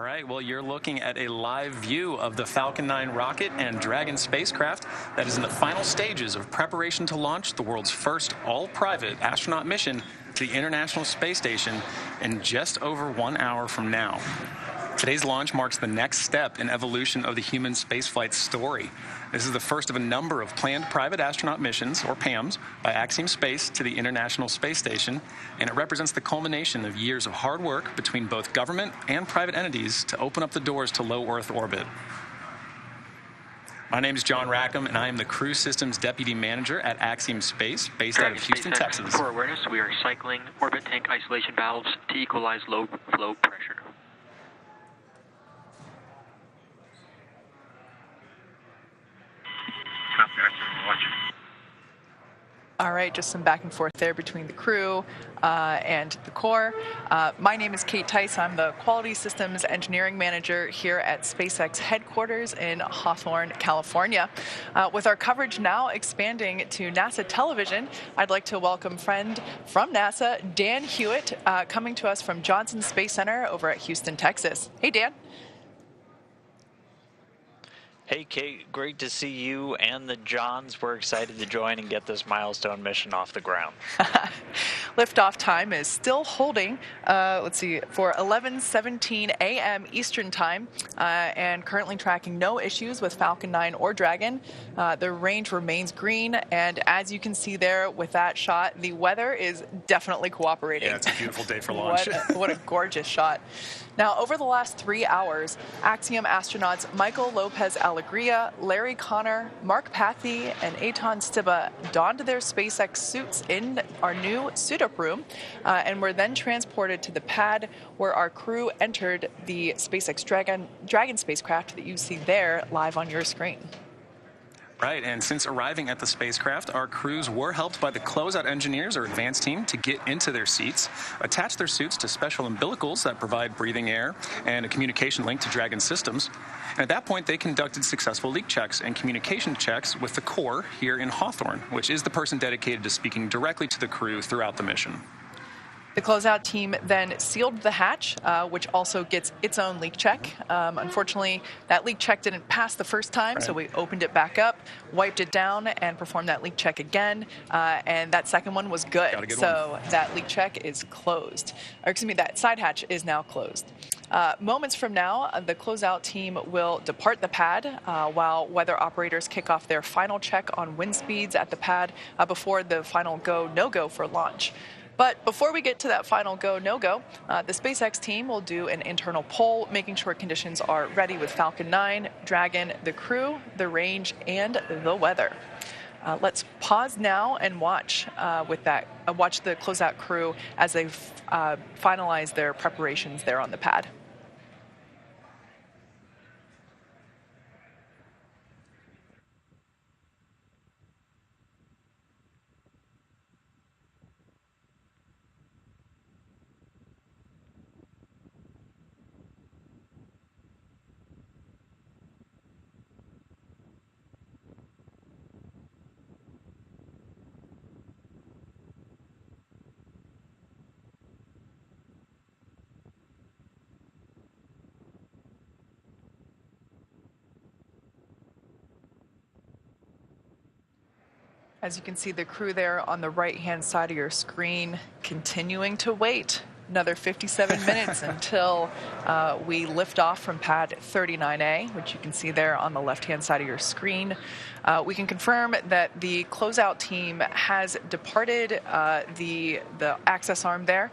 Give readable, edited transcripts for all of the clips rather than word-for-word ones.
right, well, you're looking at a live view of the Falcon 9 rocket and Dragon spacecraft that is in the final stages of preparation to launch the world's first all-private astronaut mission to the International Space Station in just over 1 hour from now. Today's launch marks the next step in evolution of the human spaceflight story. This is the first of a number of planned private astronaut missions, or PAMs, by Axiom Space to the International Space Station, and it represents the culmination of years of hard work between both government and private entities to open up the doors to low Earth orbit. My name is John Rackham, and I am the Crew Systems Deputy Manager at Axiom Space, based out of Houston, Texas. For awareness, we are cycling orbit tank isolation valves to equalize low flow pressure. All right, just some back and forth there between the crew and the core. My name is Kate Tice. I'm the Quality Systems Engineering Manager here at SpaceX headquarters in Hawthorne, California. With our coverage now expanding to NASA television, I'd like to welcome friend from NASA, Dan Hewitt, coming to us from Johnson Space Center over at Houston, Texas. Hey, Dan. Hey, Kate, great to see you and the Johns. We're excited to join and get this milestone mission off the ground. Liftoff time is still holding, let's see, for 11:17 a.m. Eastern Time, and currently tracking no issues with Falcon 9 or Dragon. The range remains green, and as you can see there with that shot, the weather is definitely cooperating. Yeah, it's a beautiful day for launch. What a gorgeous shot. Now, over the last 3 hours, Axiom astronauts Michael Lopes-Allegria, Larry Connor, Mark Pati, and Eitan Stibbe donned their SpaceX suits in our new suit-up room, and were then transported to the pad where our crew entered the SpaceX Dragon spacecraft that you see there live on your screen. Right, and since arriving at the spacecraft, our crews were helped by the closeout engineers or advanced team to get into their seats, attach their suits to special umbilicals that provide breathing air and a communication link to Dragon systems. And at that point, they conducted successful leak checks and communication checks with the core here in Hawthorne, which is the person dedicated to speaking directly to the crew throughout the mission. The closeout team then sealed the hatch, which also gets its own leak check. Unfortunately, that leak check didn't pass the first time, so we opened it back up, wiped it down, and performed that leak check again. And that second one was good. So that leak check is closed. Or excuse me, that side hatch is now closed. Moments from now, the closeout team will depart the pad while weather operators kick off their final check on wind speeds at the pad before the final go, no-go for launch. But before we get to that final go, no-go, the SpaceX team will do an internal poll, making sure conditions are ready with Falcon 9, Dragon, the crew, the range, and the weather. Let's pause now and watch watch the closeout crew as they finalize their preparations there on the pad. As you can see, the crew there on the right-hand side of your screen continuing to wait another 57 minutes until we lift off from pad 39A, which you can see there on the left-hand side of your screen. We can confirm that the closeout team has departed the access arm there,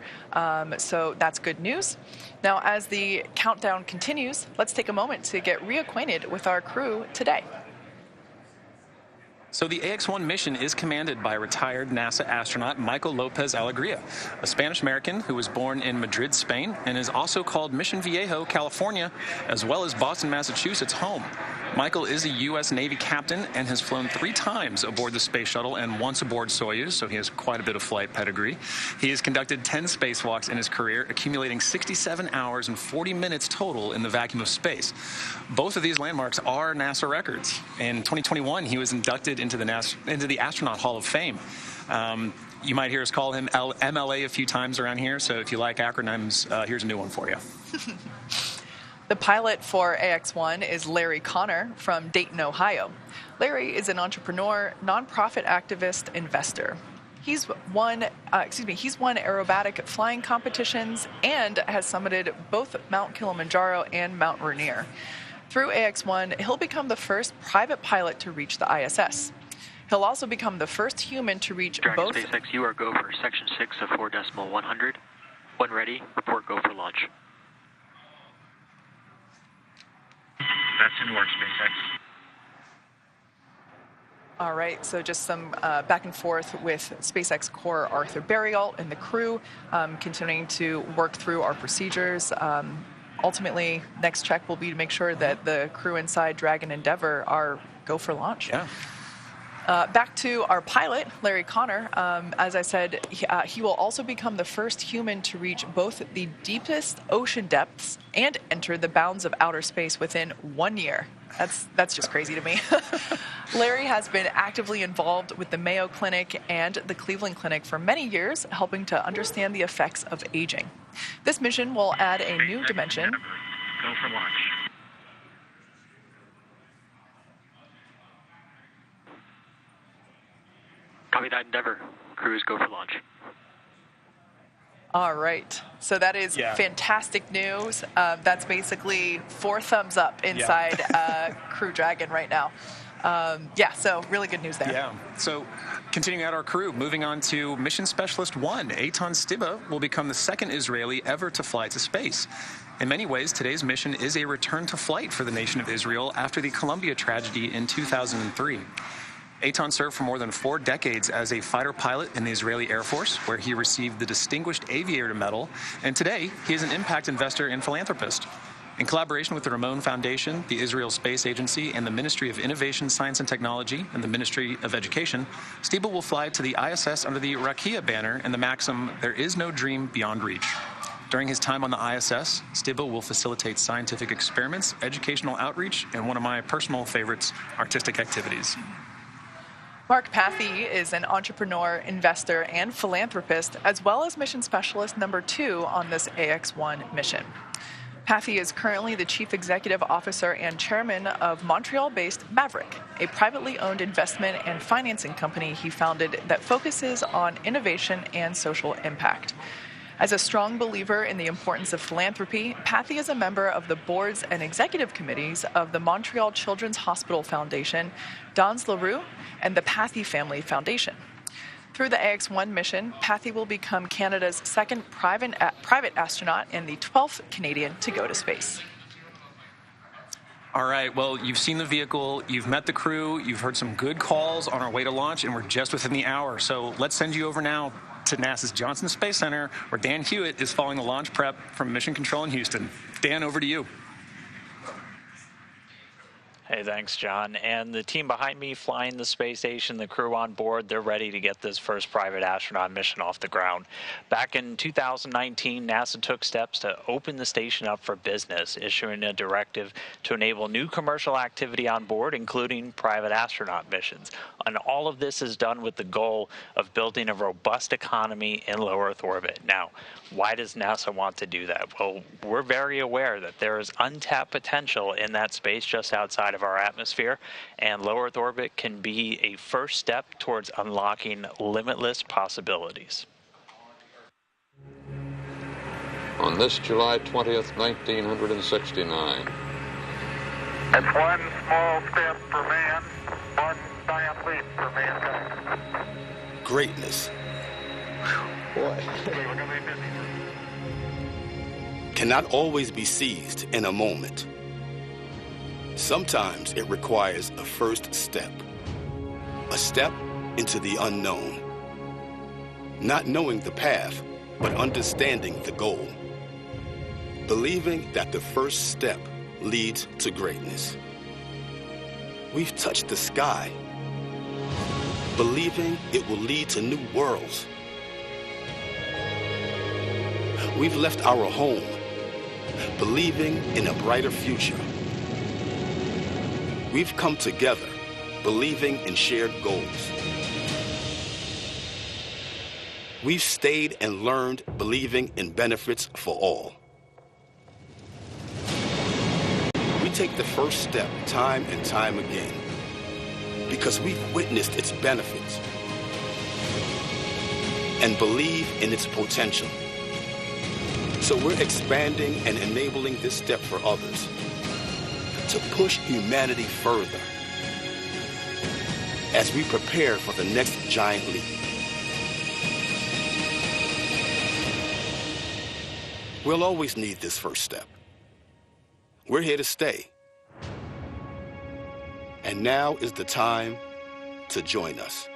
so that's good news. Now, as the countdown continues, let's take a moment to get reacquainted with our crew today. So the AX-1 mission is commanded by retired NASA astronaut Michael Lopes-Allegria, a Spanish-American who was born in Madrid, Spain, and is also called Mission Viejo, California, as well as Boston, Massachusetts home. Michael is a U.S. Navy captain and has flown 3 times aboard the space shuttle and once aboard Soyuz, so he has quite a bit of flight pedigree. He has conducted 10 spacewalks in his career, accumulating 67 hours and 40 minutes total in the vacuum of space. Both of these landmarks are NASA records. In 2021, he was inducted into the Astronaut Hall of Fame. You might hear us call him MLA a few times around here, so if you like acronyms, here's a new one for you. The pilot for AX-1 is Larry Connor from Dayton, Ohio. Larry is an entrepreneur, nonprofit activist, investor. He's won aerobatic flying competitions and has summited both Mount Kilimanjaro and Mount Rainier. Through AX-1, he'll become the first private pilot to reach the ISS. He'll also become the first human to reach both... SpaceX, you are go for section 6 of 4.100. When ready, report go for launch. That's in work, SpaceX. All right, so just some back and forth with SpaceX core Arthur Burial and the crew, continuing to work through our procedures. Ultimately, next check will be to make sure that the crew inside Dragon Endeavour are go for launch. Yeah. Back to our pilot, Larry Connor. As I said, he will also become the first human to reach both the deepest ocean depths and enter the bounds of outer space within 1 year. That's just crazy to me. Larry has been actively involved with the Mayo Clinic and the Cleveland Clinic for many years, helping to understand the effects of aging. This mission will add a new dimension. Go for launch. Copy that, Endeavour. Crews go for launch. All right. So that is fantastic news. That's basically 4 thumbs up inside Crew Dragon right now. So really good news there. Yeah. So continuing out our crew, moving on to Mission Specialist 1, Eitan Stibbe will become the second Israeli ever to fly to space. In many ways, today's mission is a return to flight for the nation of Israel after the Columbia tragedy in 2003. Eitan served for more than 4 decades as a fighter pilot in the Israeli Air Force, where he received the Distinguished Aviator Medal, and today he is an impact investor and philanthropist. In collaboration with the Ramon Foundation, the Israel Space Agency, and the Ministry of Innovation, Science and Technology, and the Ministry of Education, Stibbe will fly to the ISS under the Rakia banner and the maxim, "There is no dream beyond reach." During his time on the ISS, Stibbe will facilitate scientific experiments, educational outreach, and one of my personal favorites, artistic activities. Mark Pati is an entrepreneur, investor, and philanthropist, as well as mission specialist number 2 on this AX-1 mission. Pati is currently the chief executive officer and chairman of Montreal-based Maverick, a privately owned investment and financing company he founded that focuses on innovation and social impact. As a strong believer in the importance of philanthropy, Pati is a member of the boards and executive committees of the Montreal Children's Hospital Foundation, Dans LaRue, and the Pati Family Foundation. Through the AX-1 mission, Pati will become Canada's second private astronaut and the 12th Canadian to go to space. All right, well, you've seen the vehicle, you've met the crew, you've heard some good calls on our way to launch, and we're just within the hour. So let's send you over now to NASA's Johnson Space Center, where Dan Hewitt is following the launch prep from Mission Control in Houston. Dan, over to you. Hey, thanks, John. And the team behind me flying the space station, the crew on board, they're ready to get this first private astronaut mission off the ground. Back in 2019, NASA took steps to open the station up for business, issuing a directive to enable new commercial activity on board, including private astronaut missions. And all of this is done with the goal of building a robust economy in low Earth orbit. Now, why does NASA want to do that? Well, we're very aware that there is untapped potential in that space just outside of our atmosphere, and low Earth orbit can be a first step towards unlocking limitless possibilities. On this July 20th, 1969. It's one small step for man, one giant leap for mankind. Greatness Boy. We're gonna be busy. cannot always be seized in a moment. Sometimes it requires a first step, a step into the unknown. Not knowing the path, but understanding the goal. Believing that the first step leads to greatness. We've touched the sky, believing it will lead to new worlds. We've left our home, believing in a brighter future. We've come together, believing in shared goals. We've stayed and learned, believing in benefits for all. take the first step time and time again because we've witnessed its benefits and believe in its potential. So we're expanding and enabling this step for others to push humanity further as we prepare for the next giant leap. We'll always need this first step. We're here to stay. And now is the time to join us.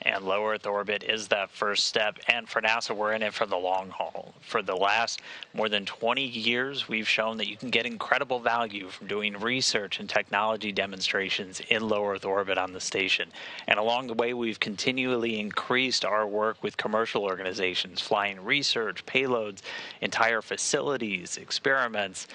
And low Earth orbit is that first step. And for NASA, we're in it for the long haul. For the last more than 20 years, we've shown that you can get incredible value from doing research and technology demonstrations in low Earth orbit on the station. And along the way, we've continually increased our work with commercial organizations, flying research, payloads, entire facilities, experiments,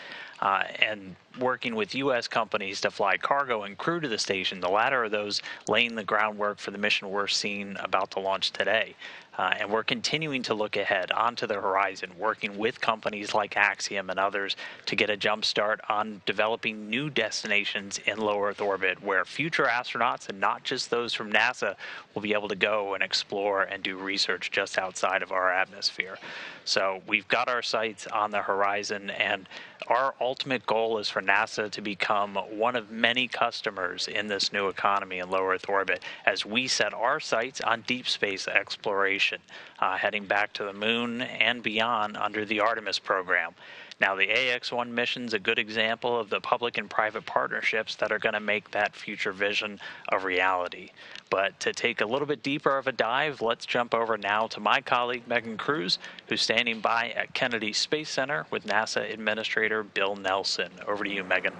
and working with U.S. companies to fly cargo and crew to the station, the latter of those laying the groundwork for the mission we're seeing about to launch today. And we're continuing to look ahead onto the horizon, working with companies like Axiom and others to get a jump start on developing new destinations in low Earth orbit where future astronauts, and not just those from NASA, will be able to go and explore and do research just outside of our atmosphere. So we've got our sights on the horizon, and our ultimate goal is for NASA to become one of many customers in this new economy in low Earth orbit as we set our sights on deep space exploration, heading back to the moon and beyond under the Artemis program. Now, the AX-1 mission's a good example of the public and private partnerships that are going to make that future vision a reality. But to take a little bit deeper of a dive, let's jump over now to my colleague, Megan Cruz, who's standing by at Kennedy Space Center with NASA Administrator Bill Nelson. Over to you, Megan.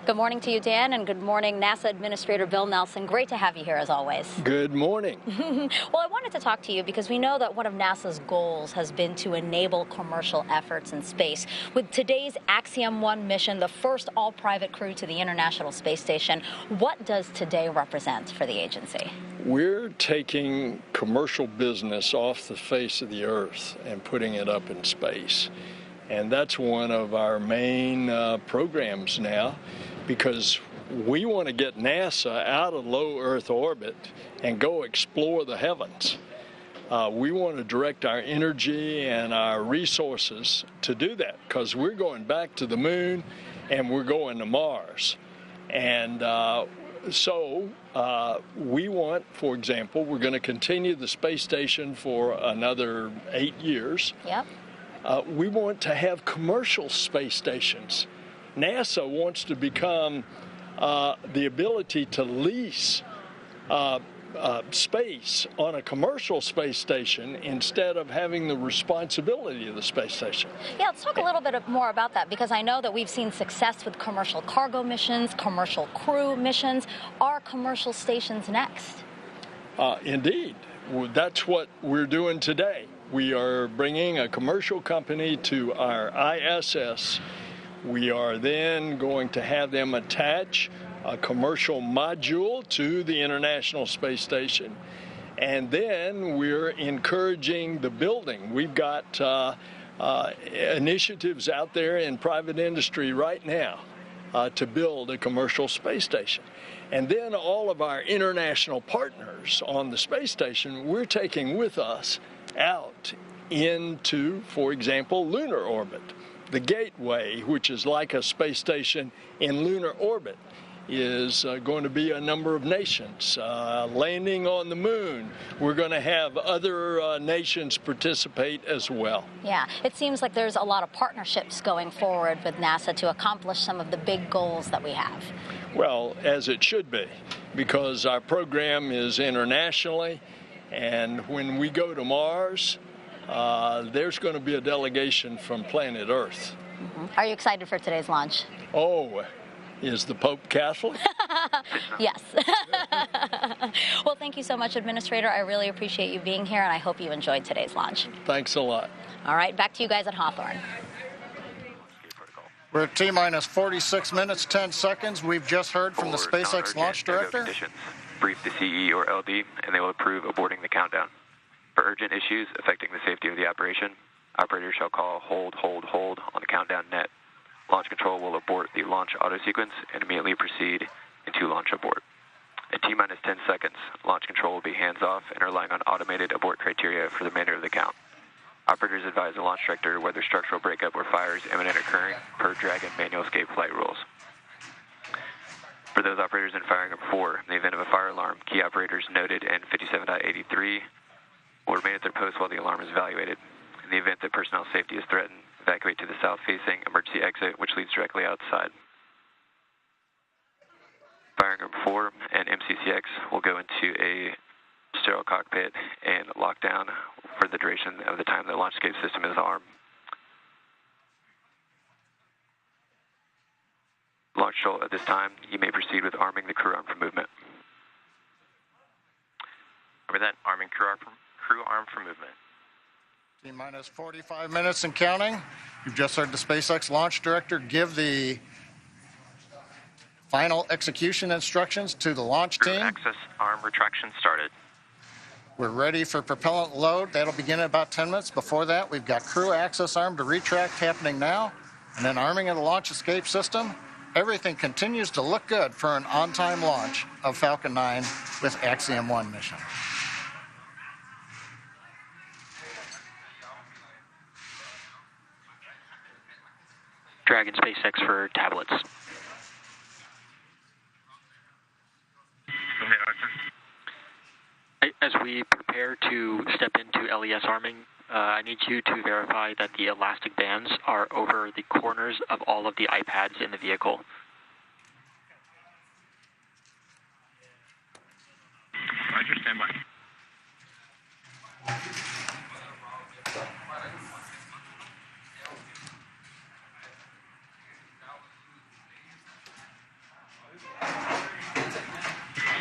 Good morning to you, Dan, and good morning, NASA Administrator Bill Nelson. Great to have you here, as always. Good morning. Well, I wanted to talk to you because we know that one of NASA's goals has been to enable commercial efforts in space. With today's Axiom 1 mission, the first all-private crew to the International Space Station, what does today represent for the agency? We're taking commercial business off the face of the Earth and putting it up in space. And that's one of our main programs now, because we want to get NASA out of low Earth orbit and go explore the heavens. We want to direct our energy and our resources to do that, because we're going back to the moon and we're going to Mars. And so we want, for example, we're going to continue the space station for another 8 years. Yep. We want to have commercial space stations. NASA wants to become the ability to lease space on a commercial space station instead of having the responsibility of the space station. Yeah, let's talk a little bit more about that, because I know that we've seen success with commercial cargo missions, commercial crew missions. Are commercial stations next? Indeed. That's what we're doing today. We are bringing a commercial company to our ISS. We are then going to have them attach a commercial module to the International Space Station. And then we're encouraging the building. We've got initiatives out there in private industry right now to build a commercial space station. And then all of our international partners on the space station, we're taking with us out into, for example, lunar orbit. The Gateway, which is like a space station in lunar orbit, is going to be a number of nations landing on the moon. We're going to have other nations participate as well. Yeah, it seems like there's a lot of partnerships going forward with NASA to accomplish some of the big goals that we have. Well, as it should be, because our program is internationally, and when we go to Mars, there's going to be a delegation from planet Earth. Mm-hmm. Are you excited for today's launch? Oh, is the Pope Catholic? Yes. Well, thank you so much, Administrator. I really appreciate you being here, and I hope you enjoyed today's launch. Thanks a lot. All right, back to you guys at Hawthorne. We're at T-minus 46 minutes, 10 seconds. We've just heard from the SpaceX launch director. brief the CE or LD, and they will approve aborting the countdown. For urgent issues affecting the safety of the operation, operators shall call hold, hold, hold on the countdown net. Launch control will abort the launch auto sequence and immediately proceed into launch abort. At T-minus 10 seconds, launch control will be hands-off and relying on automated abort criteria for the remainder of the count. Operators advise the launch director whether structural breakup or fire is imminent occurring per Dragon manual escape flight rules. For those operators in firing group 4, in the event of a fire alarm, key operators noted in 57.83 will remain at their post while the alarm is evaluated. In the event that personnel safety is threatened, evacuate to the south-facing emergency exit, which leads directly outside. Firing group 4 and MCCX will go into a sterile cockpit and lock down for the duration of the time the launch escape system is armed. Launch control at this time, you may proceed with arming the crew arm for movement. Over that, arming crew arm for movement. T-minus 45 minutes and counting. You've just heard the SpaceX launch director give the final execution instructions to the launch team. Crew access arm retraction started. We're ready for propellant load. That'll begin in about 10 minutes. Before that, we've got crew access arm to retract happening now, and then arming of the launch escape system. Everything continues to look good for an on-time launch of Falcon 9 with Axiom 1 mission. Dragon SpaceX for tablets. Go ahead, Arthur. As we prepare to step into LES arming, I need you to verify that the elastic bands are over the corners of all of the iPads in the vehicle. Roger, stand by.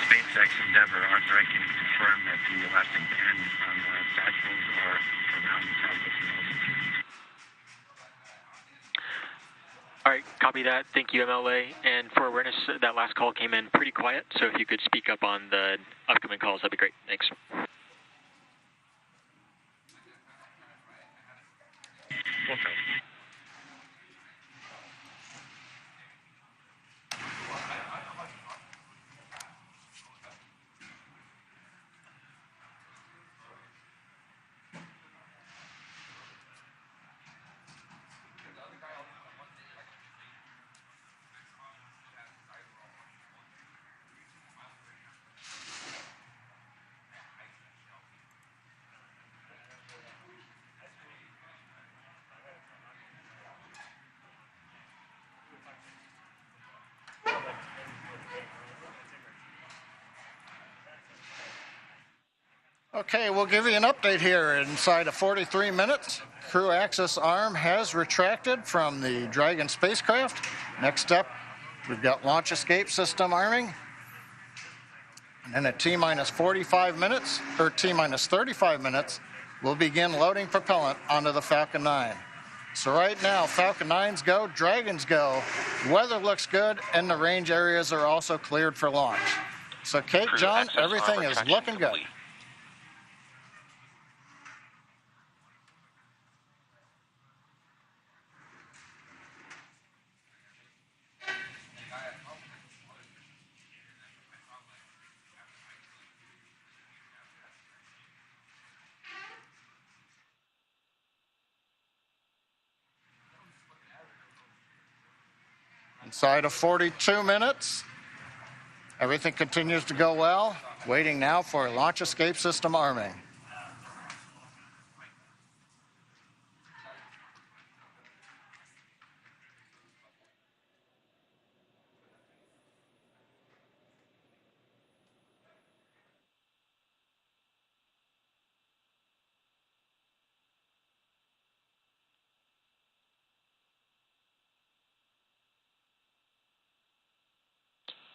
SpaceX Endeavor, Arthur, I can confirm that the elastic bands on the satchels are around the tablets and all the things. All right, copy that. Thank you, MLA. And for awareness, that last call came in pretty quiet, so if you could speak up on the upcoming calls, that'd be great. Thanks. Okay. Okay, we'll give you an update here. Inside of 43 minutes, crew access arm has retracted from the Dragon spacecraft. Next up, we've got launch escape system arming. And then at T-minus 45 minutes, or T-minus 35 minutes, we'll begin loading propellant onto the Falcon 9. So right now, Falcon 9s go, Dragons go. Weather looks good, and the range areas are also cleared for launch. So Kate, John, everything is looking good. Inside of 42 minutes, everything continues to go well. Waiting now for launch escape system arming.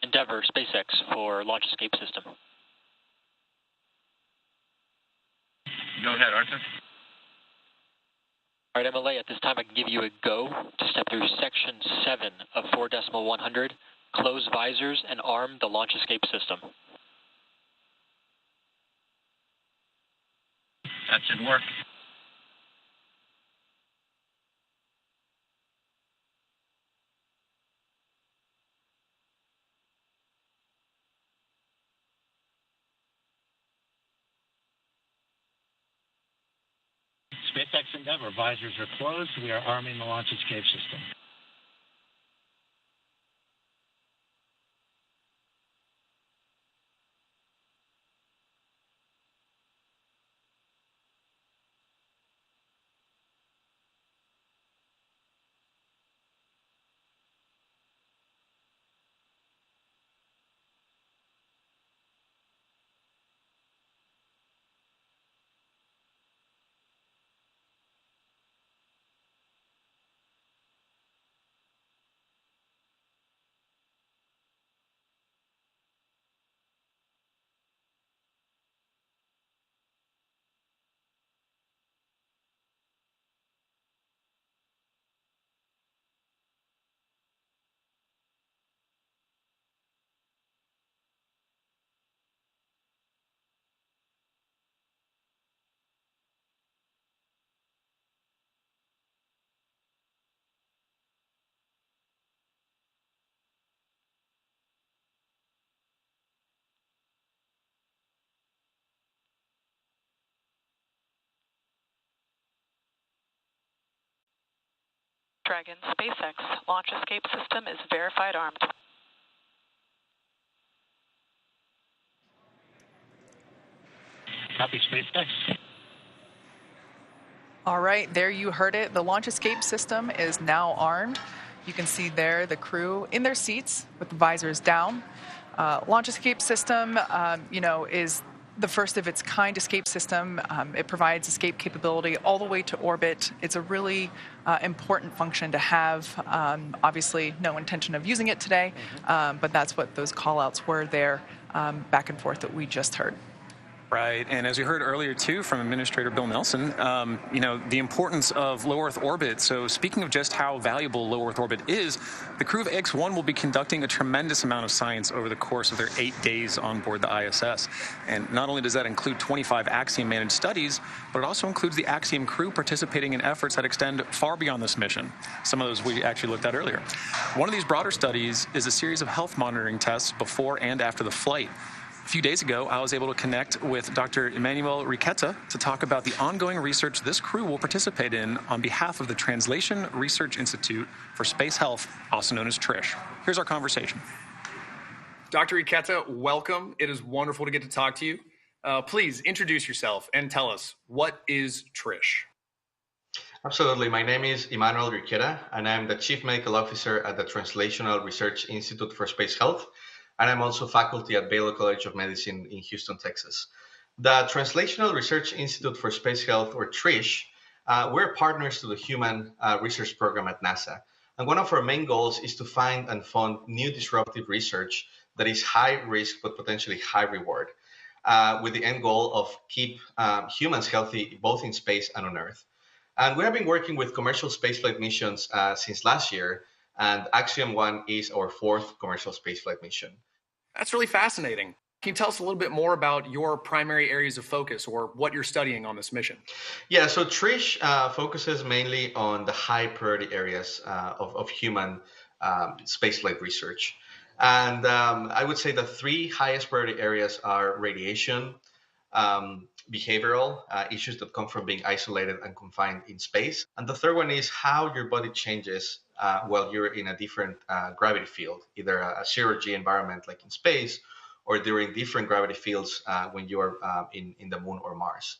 Endeavor SpaceX for launch escape system. Go ahead, Arthur. All right, MLA, at this time I can give you a go to step through section 7 of 4.100, close visors and arm the launch escape system. That should work. SpaceX Endeavour visors are closed. We are arming the launch escape system. Dragon SpaceX launch escape system is verified armed. Copy, SpaceX. All right, there you heard it. The launch escape system is now armed. You can see there the crew in their seats with the visors down. Launch escape system, is the first of its kind escape system. It provides escape capability all the way to orbit. It's a really important function to have. Obviously, no intention of using it today, but that's what those call-outs were there back and forth that we just heard. Right, and as we heard earlier, too, from Administrator Bill Nelson, the importance of low Earth orbit. So speaking of just how valuable low Earth orbit is, the crew of X-1 will be conducting a tremendous amount of science over the course of their 8 days on board the ISS. And not only does that include 25 Axiom-managed studies, but it also includes the Axiom crew participating in efforts that extend far beyond this mission. Some of those we actually looked at earlier. One of these broader studies is a series of health monitoring tests before and after the flight. A few days ago, I was able to connect with Dr. Emmanuel Riquetta to talk about the ongoing research this crew will participate in on behalf of the Translation Research Institute for Space Health, also known as TRISH. Here's our conversation. Dr. Riquetta, welcome. It is wonderful to get to talk to you. Please introduce yourself and tell us, what is TRISH? Absolutely. My name is Emmanuel Riquetta, and I'm the Chief Medical Officer at the Translational Research Institute for Space Health. And I'm also faculty at Baylor College of Medicine in Houston, Texas. The Translational Research Institute for Space Health, or TRISH, we're partners to the Human Research Program at NASA. And one of our main goals is to find and fund new disruptive research that is high risk but potentially high reward, with the end goal of keep humans healthy both in space and on Earth. And we have been working with commercial spaceflight missions since last year, and Axiom 1 is our 4th commercial spaceflight mission. That's really fascinating. Can you tell us a little bit more about your primary areas of focus or what you're studying on this mission? Yeah, so TRISH focuses mainly on the high priority areas of human spaceflight research. And I would say the 3 highest priority areas are radiation, behavioral issues that come from being isolated and confined in space. And the third one is how your body changes while you're in a different gravity field, either a 0G environment like in space, or during different gravity fields when you are in the moon or Mars.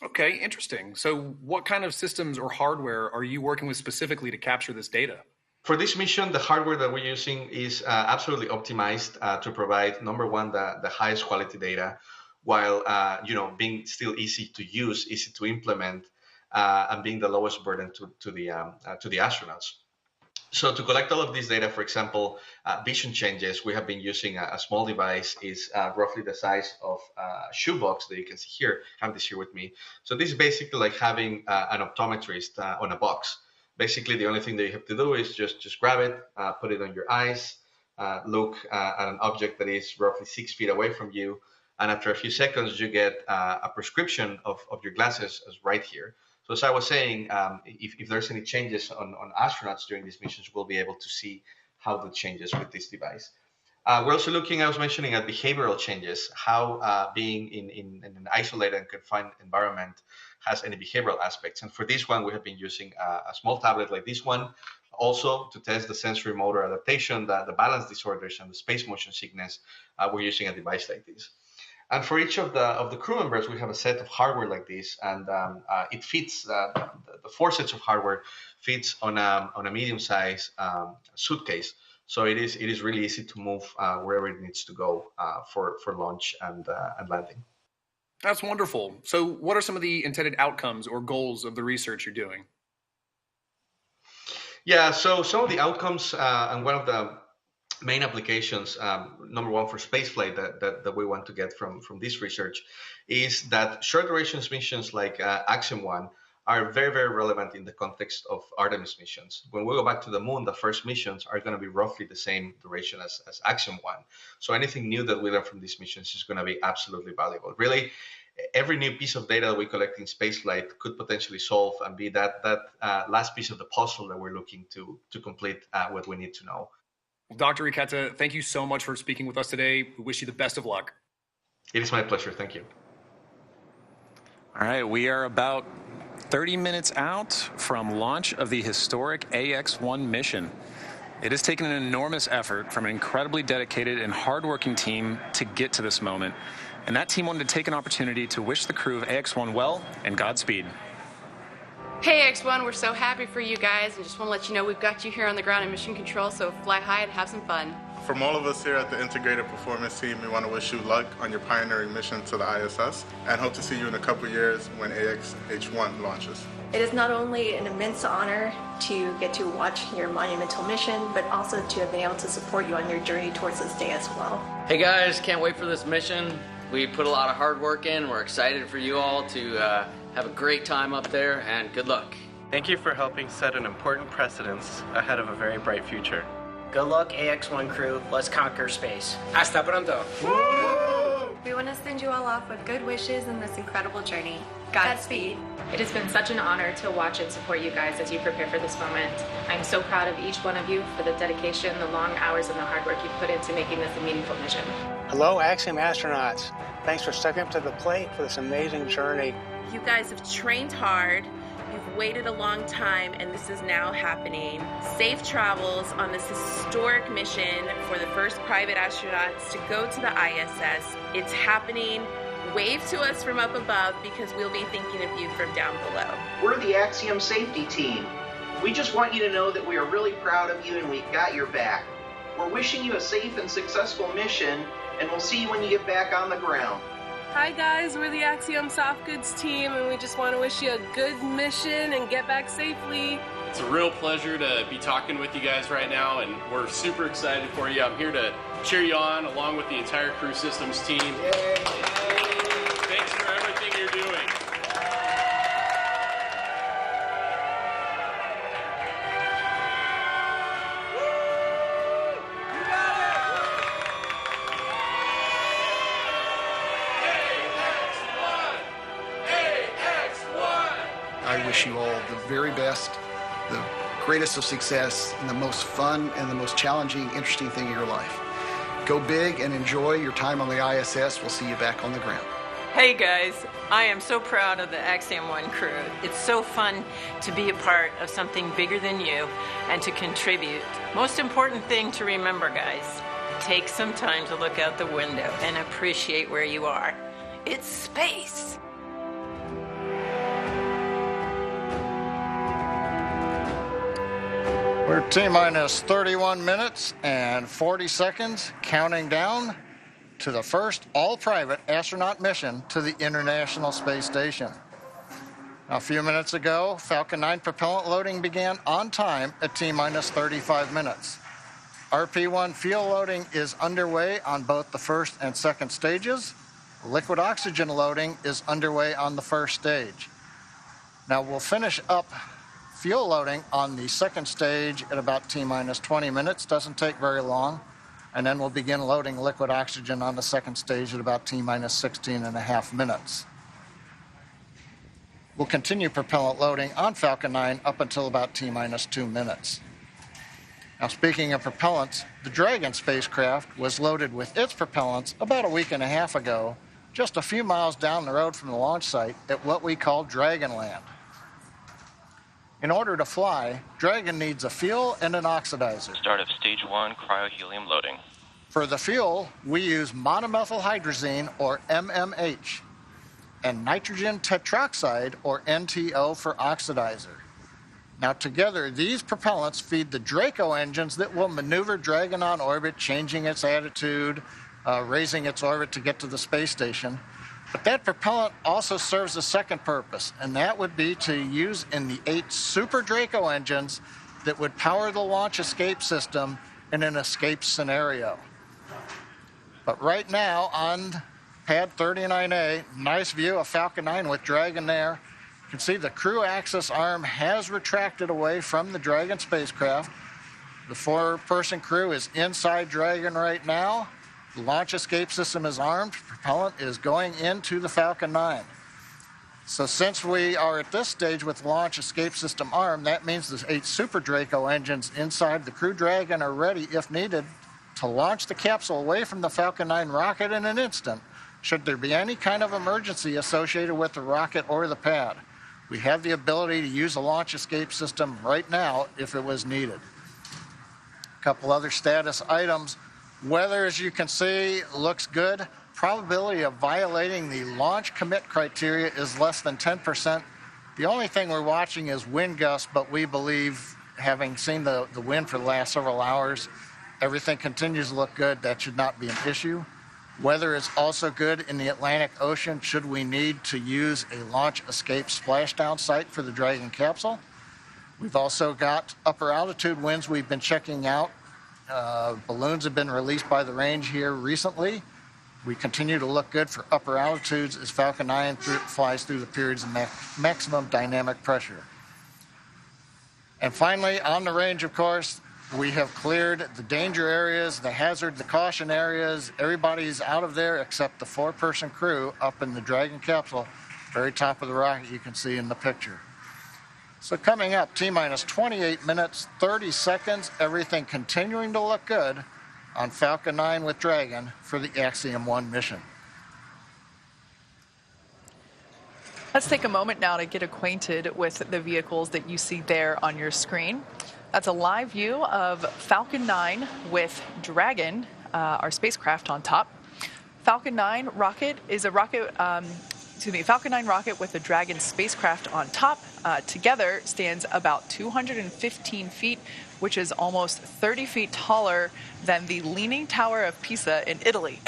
Okay, interesting. So what kind of systems or hardware are you working with specifically to capture this data? For this mission, the hardware that we're using is absolutely optimized to provide, number one, the highest quality data, while being still easy to use, easy to implement, and being the lowest burden to the astronauts. So to collect all of this data, for example, vision changes, we have been using a small device, is roughly the size of a shoebox that you can see here. I have this here with me. So this is basically like having an optometrist on a box. Basically, the only thing that you have to do is just grab it, put it on your eyes, look at an object that is roughly 6 feet away from you, And after a few seconds, you get a prescription of your glasses as right here. So as I was saying, if there's any changes on astronauts during these missions, we'll be able to see how that changes with this device. We're also looking, I was mentioning, at behavioral changes, how being in an isolated and confined environment has any behavioral aspects. And for this one, we have been using a small tablet like this one, also to test the sensory motor adaptation, the balance disorders, and the space motion sickness. We're using a device like this. And for each of the crew members, we have a set of hardware like this, and it fits, the 4 sets of hardware fits on a medium-sized suitcase. So it is really easy to move wherever it needs to go for launch and landing. That's wonderful. So what are some of the intended outcomes or goals of the research you're doing? Yeah, so some of the outcomes and one of the main applications, number one for spaceflight that we want to get from this research is that short duration missions like Axiom 1 are very, very relevant in the context of Artemis missions. When we go back to the moon, the first missions are going to be roughly the same duration as Axiom 1. So anything new that we learn from these missions is going to be absolutely valuable. Really, every new piece of data that we collect in spaceflight could potentially solve and be that last piece of the puzzle that we're looking to complete what we need to know. Dr. Riquetta, thank you so much for speaking with us today. We wish you the best of luck. It is my pleasure. Thank you. All right, we are about 30 minutes out from launch of the historic AX-1 mission. It has taken an enormous effort from an incredibly dedicated and hardworking team to get to this moment. And that team wanted to take an opportunity to wish the crew of AX-1 well and Godspeed. Hey AX-1, we're so happy for you guys and just want to let you know we've got you here on the ground in mission control, so fly high and have some fun. From all of us here at the Integrated Performance Team, we want to wish you luck on your pioneering mission to the ISS and hope to see you in a couple years when AX-1 launches. It is not only an immense honor to get to watch your monumental mission, but also to have been able to support you on your journey towards this day as well. Hey guys, can't wait for this mission. We put a lot of hard work in. We're excited for you all to have a great time up there, and good luck. Thank you for helping set an important precedence ahead of a very bright future. Good luck, AX-1 crew. Let's conquer space. Hasta pronto. We want to send you all off with good wishes in this incredible journey. Godspeed. It has been such an honor to watch and support you guys as you prepare for this moment. I'm so proud of each one of you for the dedication, the long hours, and the hard work you've put into making this a meaningful mission. Hello, Axiom astronauts. Thanks for stepping up to the plate for this amazing journey. You guys have trained hard. You've waited a long time, and this is now happening. Safe travels on this historic mission for the first private astronauts to go to the ISS. It's happening. Wave to us from up above because we'll be thinking of you from down below. We're the Axiom safety team. We just want you to know that we are really proud of you and we've got your back. We're wishing you a safe and successful mission, and we'll see you when you get back on the ground. Hi guys, we're the Axiom soft goods team, and we just want to wish you a good mission and get back safely. It's a real pleasure to be talking with you guys right now, and we're super excited for you. I'm here to cheer you on along with the entire Crew Systems team. Yay. Thanks for everything you're doing. I wish you all the very best, the greatest of success, and the most fun and the most challenging, interesting thing in your life. Go big and enjoy your time on the ISS. We'll see you back on the ground. Hey guys, I am so proud of the Axiom 1 crew. It's so fun to be a part of something bigger than you and to contribute. Most important thing to remember, guys, take some time to look out the window and appreciate where you are. It's space. We're T-minus 31 minutes and 40 seconds, counting down to the first all-private astronaut mission to the International Space Station. A few minutes ago, Falcon 9 propellant loading began on time at T-minus 35 minutes. RP-1 fuel loading is underway on both the first and second stages. Liquid oxygen loading is underway on the first stage. Now we'll finish up fuel loading on the second stage at about T-minus 20 minutes. Doesn't take very long. and then we'll begin loading liquid oxygen on the second stage at about T-minus 16.5 minutes. We'll continue propellant loading on Falcon 9 up until about T-minus 2 minutes. Now, speaking of propellants, the Dragon spacecraft was loaded with its propellants about a week and a half ago, just a few miles down the road from the launch site at what we call Dragonland. In order to fly, Dragon needs a fuel and an oxidizer. Start of stage 1 cryohelium loading. For the fuel, we use monomethylhydrazine, or MMH, and nitrogen tetroxide, or NTO, for oxidizer. Now, together, these propellants feed the Draco engines that will maneuver Dragon on orbit, changing its attitude, raising its orbit to get to the space station. But that propellant also serves a second purpose, and that would be to use in the 8 Super Draco engines that would power the launch escape system in an escape scenario. But right now on pad 39A, nice view of Falcon 9 with Dragon there. You can see the crew axis arm has retracted away from the Dragon spacecraft. The 4-person crew is inside Dragon right now. The launch escape system is armed. Propellant is going into the Falcon 9. So since we are at this stage with the launch escape system armed, that means the 8 Super Draco engines inside the Crew Dragon are ready, if needed, to launch the capsule away from the Falcon 9 rocket in an instant, should there be any kind of emergency associated with the rocket or the pad. We have the ability to use a launch escape system right now if it was needed. A couple other status items. Weather, as you can see, looks good. Probability of violating the launch commit criteria is less than 10%. The only thing we're watching is wind gusts, but we believe, having seen the wind for the last several hours, everything continues to look good. That should not be an issue. Weather is also good in the Atlantic Ocean should we need to use a launch escape splashdown site for the Dragon capsule. We've also got upper altitude winds we've been checking out. Balloons have been released by the range here recently. We continue to look good for upper altitudes as Falcon 9 flies through the periods of maximum dynamic pressure. And finally, on the range, of course, we have cleared the danger areas, the hazard, the caution areas. Everybody's out of there except the 4-person crew up in the Dragon capsule, very top of the rocket you can see in the picture. So coming up, T-minus 28 minutes, 30 seconds, everything continuing to look good on Falcon 9 with Dragon for the Axiom 1 mission. Let's take a moment now to get acquainted with the vehicles that you see there on your screen. That's a live view of Falcon 9 with Dragon, our spacecraft on top. Falcon 9 rocket is a rocket, Falcon 9 rocket with the Dragon spacecraft on top together stands about 215 feet, which is almost 30 feet taller than the Leaning Tower of Pisa in Italy,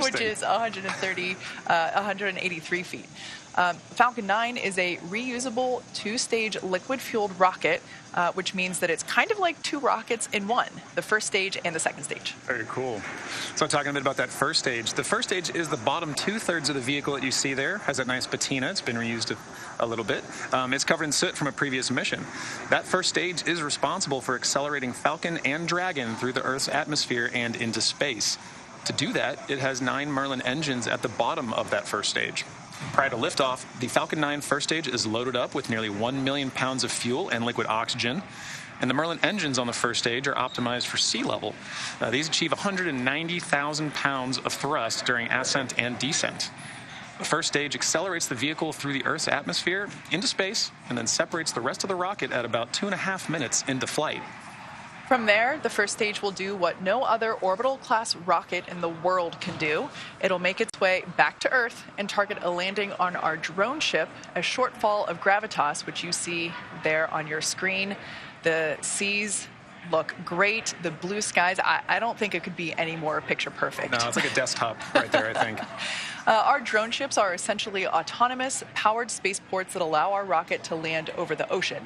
which is 183 feet. Falcon 9 is a reusable 2-stage liquid-fueled rocket, which means that it's kind of like 2 rockets in one, the first stage and the second stage. Very cool. So talking a bit about that first stage. The first stage is the bottom 2/3 of the vehicle that you see there. Has that nice patina. It's been reused a little bit. It's covered in soot from a previous mission. That first stage is responsible for accelerating Falcon and Dragon through the Earth's atmosphere and into space. To do that, it has 9 Merlin engines at the bottom of that first stage. Prior to liftoff, the Falcon 9 first stage is loaded up with nearly 1 million pounds of fuel and liquid oxygen. And the Merlin engines on the first stage are optimized for sea level. These achieve 190,000 pounds of thrust during ascent and descent. The first stage accelerates the vehicle through the Earth's atmosphere into space and then separates the rest of the rocket at about 2.5 minutes into flight. From there, the first stage will do what no other orbital-class rocket in the world can do. It'll make its way back to Earth and target a landing on our drone ship, a shortfall of gravitas, which you see there on your screen. The seas look great. The blue skies, I don't think it could be any more picture perfect. No, it's like a desktop right there, I think. Our drone ships are essentially autonomous, powered spaceports that allow our rocket to land over the ocean.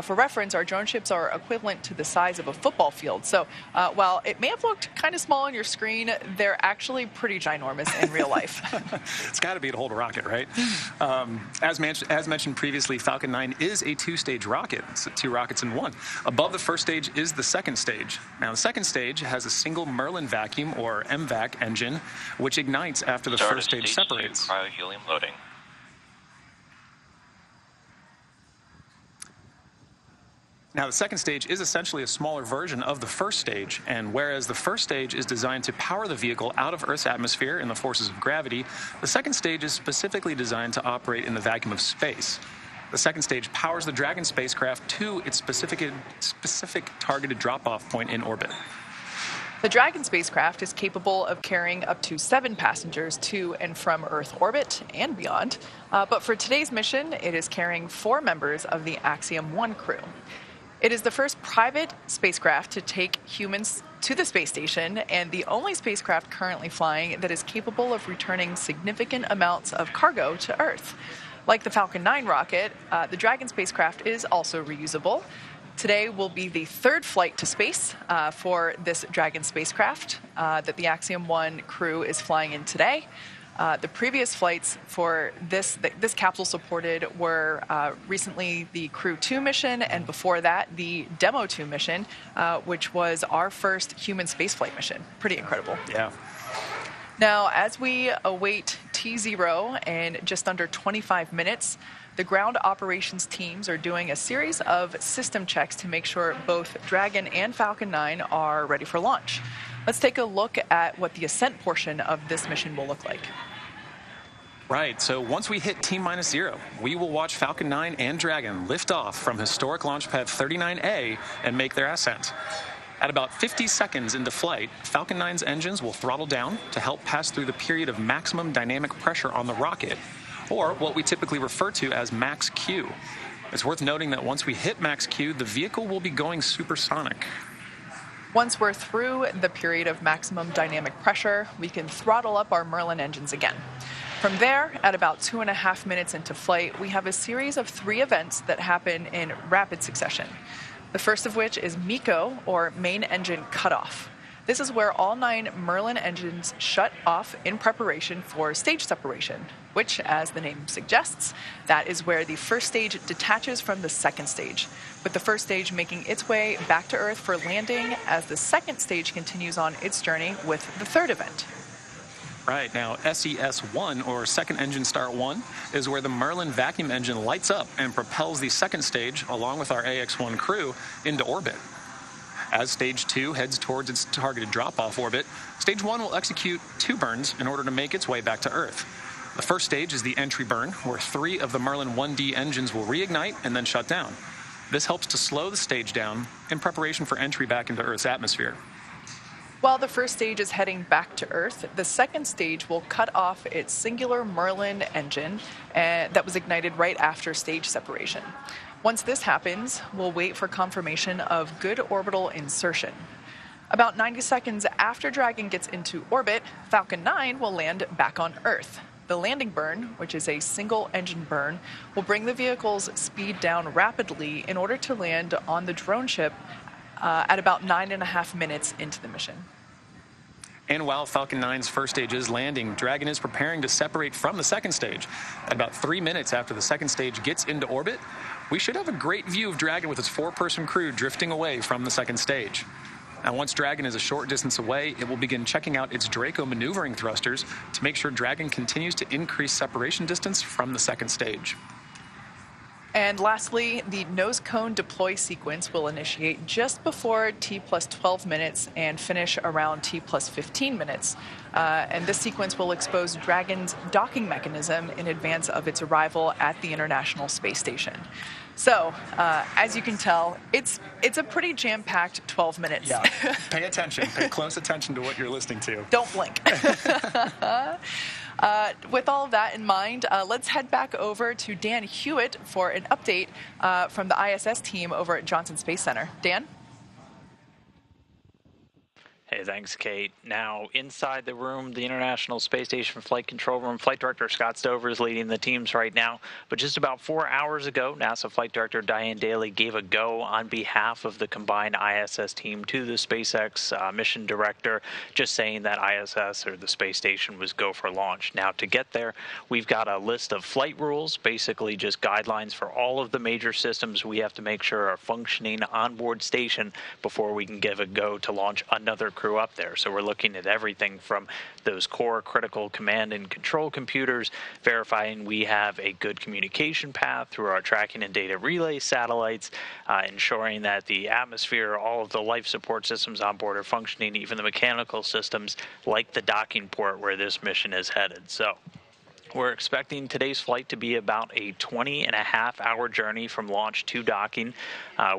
For reference, our drone ships are equivalent to the size of a football field. So while it may have looked kind of small on your screen, they're actually pretty ginormous in real life. It's got to be to hold a rocket, right? As mentioned previously, Falcon 9 is a two-stage rocket. It's 2 rockets in one. Above the first stage is the second stage. Now, the second stage has a single Merlin vacuum, or MVAC, engine, which ignites after the first stage separates. Cryo-helium loading. Now, the second stage is essentially a smaller version of the first stage, and whereas the first stage is designed to power the vehicle out of Earth's atmosphere and the forces of gravity, the second stage is specifically designed to operate in the vacuum of space. The second stage powers the Dragon spacecraft to its specific targeted drop-off point in orbit. The Dragon spacecraft is capable of carrying up to 7 passengers to and from Earth orbit and beyond, but for today's mission, it is carrying 4 members of the Axiom 1 crew. It is the first private spacecraft to take humans to the space station and the only spacecraft currently flying that is capable of returning significant amounts of cargo to Earth. Like the Falcon 9 rocket, the Dragon spacecraft is also reusable. Today will be the 3rd flight to space for this Dragon spacecraft that the Axiom 1 crew is flying in today. The previous flights for this capsule supported were recently the Crew 2 mission, and before that, the Demo 2 mission, which was our first human spaceflight mission. Pretty incredible. Yeah. Now, as we await T0 in just under 25 minutes, the ground operations teams are doing a series of system checks to make sure both Dragon and Falcon 9 are ready for launch. Let's take a look at what the ascent portion of this mission will look like. Right, so once we hit T-0, we will watch Falcon 9 and Dragon lift off from historic launch pad 39A and make their ascent. At about 50 seconds into flight, Falcon 9's engines will throttle down to help pass through the period of maximum dynamic pressure on the rocket, or what we typically refer to as max Q. It's worth noting that once we hit max Q, the vehicle will be going supersonic. Once we're through the period of maximum dynamic pressure, we can throttle up our Merlin engines again. From there, at about 2.5 minutes into flight, we have a series of 3 events that happen in rapid succession. The first of which is MECO, or main engine cutoff. This is where all 9 Merlin engines shut off in preparation for stage separation, which, as the name suggests, that is where the first stage detaches from the second stage, with the first stage making its way back to Earth for landing as the second stage continues on its journey with the 3rd event. Right, now SES-1, or second engine start 1, is where the Merlin vacuum engine lights up and propels the second stage, along with our AX-1 crew, into orbit. As Stage 2 heads towards its targeted drop-off orbit, Stage 1 will execute 2 burns in order to make its way back to Earth. The first stage is the entry burn, where 3 of the Merlin 1D engines will reignite and then shut down. This helps to slow the stage down in preparation for entry back into Earth's atmosphere. While the first stage is heading back to Earth, the second stage will cut off its singular Merlin engine that was ignited right after stage separation. Once this happens, we'll wait for confirmation of good orbital insertion. About 90 seconds after Dragon gets into orbit, Falcon 9 will land back on Earth. The landing burn, which is a single engine burn, will bring the vehicle's speed down rapidly in order to land on the drone ship at about 9.5 minutes into the mission. And while Falcon 9's first stage is landing, Dragon is preparing to separate from the second stage. At about 3 minutes after the second stage gets into orbit, we should have a great view of Dragon with its 4-person crew drifting away from the second stage. Now, once Dragon is a short distance away, it will begin checking out its Draco maneuvering thrusters to make sure Dragon continues to increase separation distance from the second stage. And lastly, the nose cone deploy sequence will initiate just before T+12 minutes and finish around T+15 minutes. And this sequence will expose Dragon's docking mechanism in advance of its arrival at the International Space Station. So, as you can tell, it's a pretty jam-packed 12 minutes. Yeah, pay attention. Pay close attention to what you're listening to. Don't blink. With all of that in mind, let's head back over to Dan Hewitt for an update from the ISS team over at Johnson Space Center. Dan? Hey, thanks, Kate. Now, inside the room, the International Space Station Flight Control Room, Flight Director Scott Stover is leading the teams right now. But just about 4 hours ago, NASA Flight Director Diane Daly gave a go on behalf of the combined ISS team to the SpaceX mission director, just saying that ISS, or the space station, was go for launch. Now, to get there, we've got a list of flight rules, basically just guidelines for all of the major systems we have to make sure are functioning on board station before we can give a go to launch another crew up there. So we're looking at everything from those core critical command and control computers, verifying we have a good communication path through our tracking and data relay satellites, ensuring that the atmosphere, all of the life support systems on board are functioning, even the mechanical systems like the docking port where this mission is headed. So we're expecting today's flight to be about a 20.5-hour journey from launch to docking,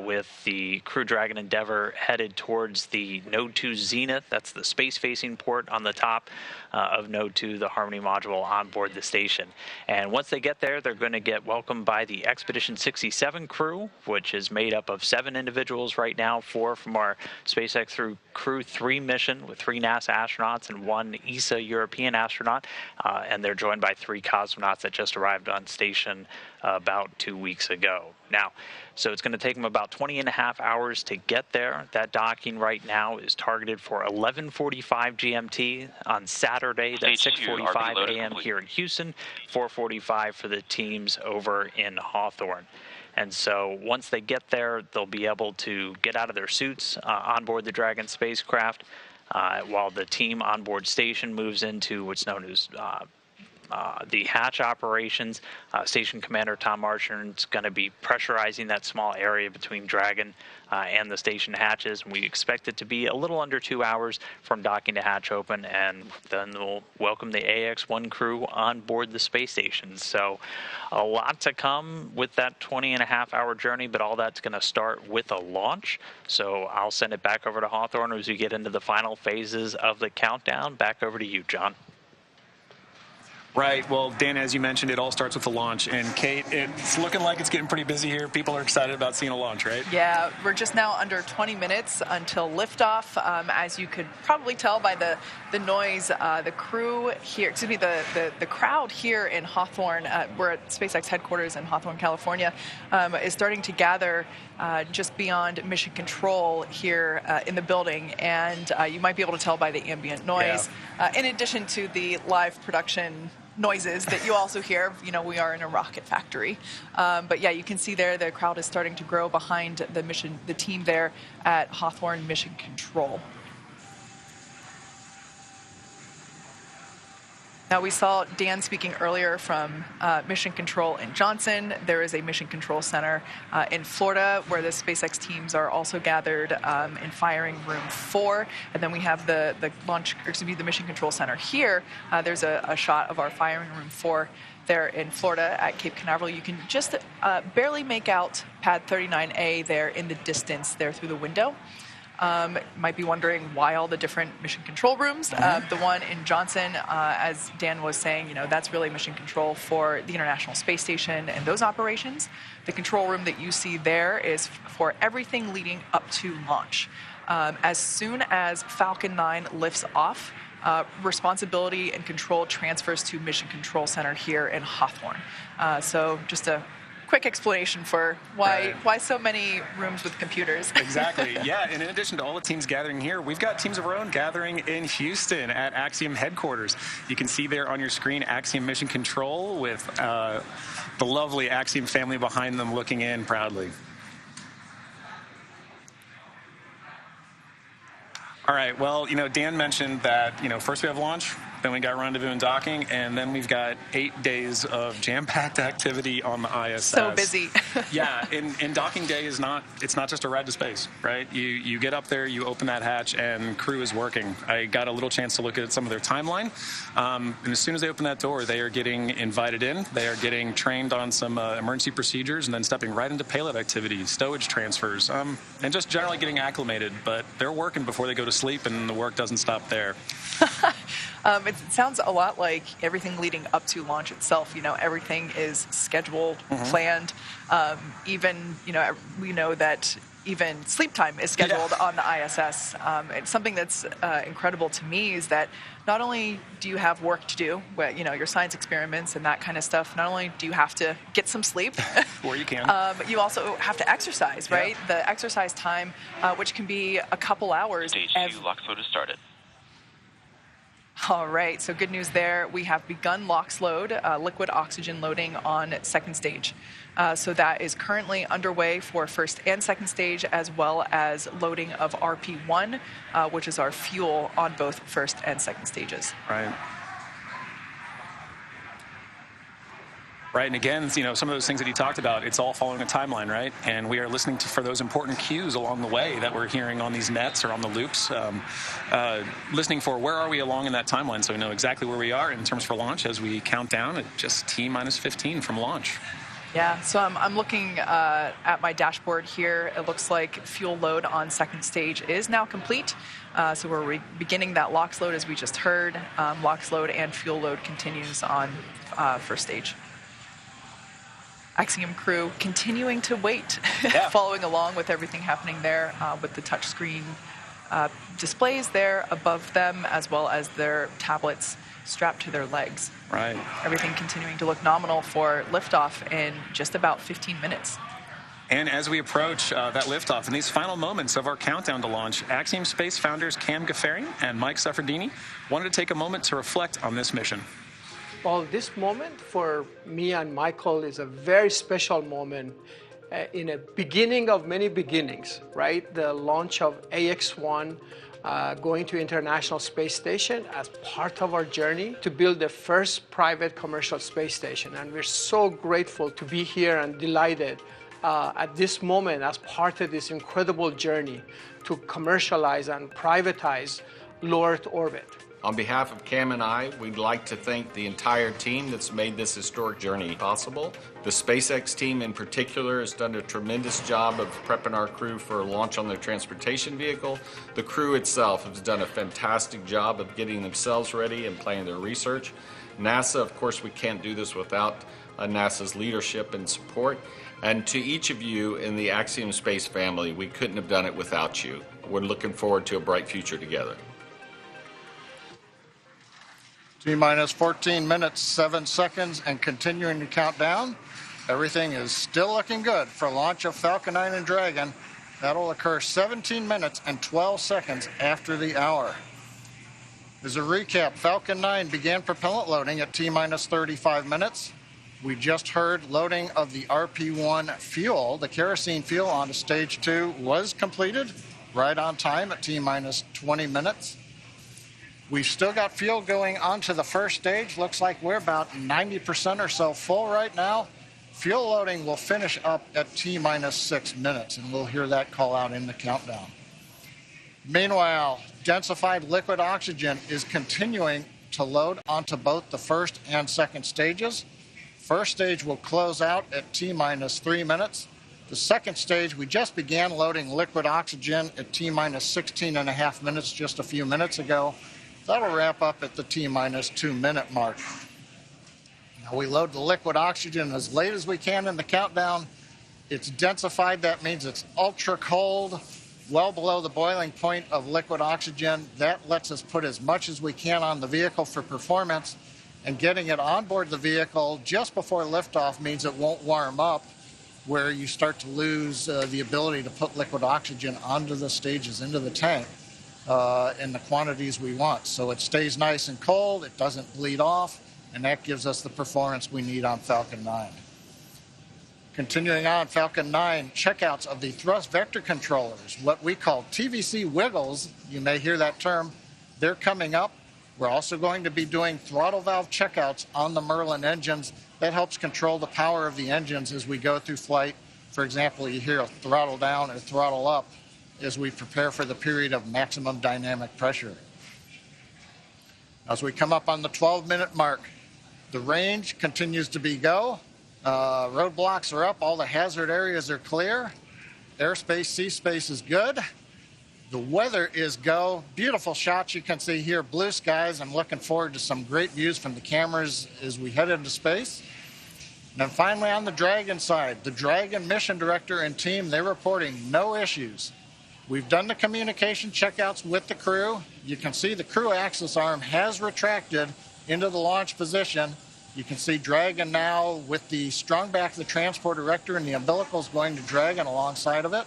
with the Crew Dragon Endeavour headed towards the Node 2 Zenith. That's the space-facing port on the top of Node 2, the Harmony module on board the station. And once they get there, they're going to get welcomed by the Expedition 67 crew, which is made up of 7 individuals right now, 4 from our SpaceX through Crew 3 mission with 3 NASA astronauts and 1 ESA European astronaut, and they're joined by 3 cosmonauts that just arrived on station about 2 weeks ago. Now, so it's going to take them about 20.5 hours to get there. That docking right now is targeted for 11:45 GMT on Saturday. That's 6:45 a.m. here in Houston, 4:45 for the teams over in Hawthorne. And so once they get there, they'll be able to get out of their suits on board the Dragon spacecraft, while the team on board station moves into what's known as the hatch operations. Station Commander Tom Marchand is going to be pressurizing that small area between Dragon and the station hatches, and we expect it to be a little under 2 hours from docking to hatch open, and then we'll welcome the AX-1 crew on board the space station. So a lot to come with that 20.5-hour journey, but all that's going to start with a launch. So I'll send it back over to Hawthorne as we get into the final phases of the countdown. Back over to you, John. Right. Well, Dan, as you mentioned, it all starts with the launch. And Kate, it's looking like it's getting pretty busy here. People are excited about seeing a launch, right? Yeah, we're just now under 20 minutes until liftoff. As you could probably tell by the noise, the crew here, excuse me, the crowd here in Hawthorne, we're at SpaceX headquarters in Hawthorne, California, is starting to gather just beyond mission control here in the building. And you might be able to tell by the ambient noise, in addition to the live production noises that you also hear. You know, we are in a rocket factory. But yeah, you can see there the crowd is starting to grow behind the team there at Hawthorne Mission Control. Now, we saw Dan speaking earlier from Mission Control in Johnson. There is a Mission Control Center in Florida where the SpaceX teams are also gathered in Firing Room 4. And then we have the Mission Control Center here. There's a shot of our Firing Room 4 there in Florida at Cape Canaveral. You can just barely make out Pad 39A there in the distance there through the window. Might be wondering why all the different mission control rooms. The one in Johnson, as Dan was saying, you know, that's really mission control for the International Space Station and those operations. The control room that you see there is for everything leading up to launch. As soon as Falcon 9 lifts off, responsibility and control transfers to Mission Control Center here in Hawthorne. So just a quick explanation for why so many rooms with computers. Exactly. Yeah, and in addition to all the teams gathering here, we've got teams of our own gathering in Houston at Axiom headquarters. You can see there on your screen Axiom Mission Control with the lovely Axiom family behind them looking in proudly. All right, well, you know, Dan mentioned that, you know, first we have launch, then we got rendezvous and docking, and then we've got 8 days of jam-packed activity on the ISS. So busy. Yeah, and docking day is not just a ride to space, right? You get up there, you open that hatch, and crew is working. I got a little chance to look at some of their timeline, and as soon as they open that door, they are getting invited in, they are getting trained on some emergency procedures, and then stepping right into payload activities, stowage transfers, and just generally getting acclimated, but they're working before they go to sleep, and the work doesn't stop there. It sounds a lot like everything leading up to launch itself. Everything is scheduled, planned. Even, we know that even sleep time is scheduled on the ISS. It's something that's incredible to me is that not only do you have work to do, your science experiments and that kind of stuff, not only do you have to get some sleep, where you can, but you also have to exercise, right? The exercise time, which can be a couple hours. Stage 2 LOX load has started. All right, so good news there. We have begun LOX load, liquid oxygen loading on second stage. So that is currently underway for first and second stage, as well as loading of RP1, which is our fuel on both first and second stages. Right. Right, and again, some of those things that he talked about, it's all following a timeline, right? And we are listening for those important cues along the way that we're hearing on these nets or on the loops, listening for where are we along in that timeline so we know exactly where we are in terms for launch as we count down at just T-minus 15 from launch. Yeah, so I'm looking at my dashboard here. It looks like fuel load on second stage is now complete. So we're beginning that LOX load as we just heard. LOX load and fuel load continues on first stage. Axiom crew continuing to wait, following along with everything happening there with the touchscreen displays there above them, as well as their tablets strapped to their legs. Right. Everything continuing to look nominal for liftoff in just about 15 minutes. And as we approach that liftoff in these final moments of our countdown to launch, Axiom Space founders Cam Gaffarian and Mike Suffredini wanted to take a moment to reflect on this mission. Well, this moment for me and Michael is a very special moment in a beginning of many beginnings, right? The launch of AX-1 going to International Space Station as part of our journey to build the first private commercial space station. And we're so grateful to be here and delighted at this moment as part of this incredible journey to commercialize and privatize low Earth orbit. On behalf of Cam and I, we'd like to thank the entire team that's made this historic journey possible. The SpaceX team in particular has done a tremendous job of prepping our crew for a launch on their transportation vehicle. The crew itself has done a fantastic job of getting themselves ready and planning their research. NASA, of course, we can't do this without NASA's leadership and support. And to each of you in the Axiom Space family, we couldn't have done it without you. We're looking forward to a bright future together. T-minus 14 minutes, 7 seconds, and continuing to count down. Everything is still looking good for launch of Falcon 9 and Dragon. That'll occur 17 minutes and 12 seconds after the hour. As a recap, Falcon 9 began propellant loading at T-minus 35 minutes. We just heard loading of the RP1 fuel. The kerosene fuel onto stage 2 was completed right on time at T-minus 20 minutes. We've still got fuel going onto the first stage. Looks like we're about 90% or so full right now. Fuel loading will finish up at T-minus 6 minutes, and we'll hear that call out in the countdown. Meanwhile, densified liquid oxygen is continuing to load onto both the first and second stages. First stage will close out at T-minus 3 minutes. The second stage, we just began loading liquid oxygen at T-minus 16 and a half minutes just a few minutes ago. That'll wrap up at the T-minus 2 minute mark. Now we load the liquid oxygen as late as we can in the countdown. It's densified. That means it's ultra cold, well below the boiling point of liquid oxygen. That lets us put as much as we can on the vehicle for performance. And getting it on board the vehicle just before liftoff means it won't warm up, where you start to lose the ability to put liquid oxygen onto the stages, into the tank. In the quantities we want. So it stays nice and cold, it doesn't bleed off, and that gives us the performance we need on Falcon 9. Continuing on, Falcon 9, checkouts of the thrust vector controllers, what we call TVC wiggles, you may hear that term, they're coming up. We're also going to be doing throttle valve checkouts on the Merlin engines. That helps control the power of the engines as we go through flight. For example, you hear a throttle down or throttle up as we prepare for the period of maximum dynamic pressure. As we come up on the 12-minute mark, the range continues to be go. Roadblocks are up. All the hazard areas are clear. Airspace, sea space is good. The weather is go. Beautiful shots you can see here, blue skies. I'm looking forward to some great views from the cameras as we head into space. And then finally on the Dragon side, the Dragon mission director and team, they're reporting no issues. We've done the communication checkouts with the crew. You can see the crew access arm has retracted into the launch position. You can see Dragon now with the strung back of the transporter erector and the umbilicals going to Dragon alongside of it.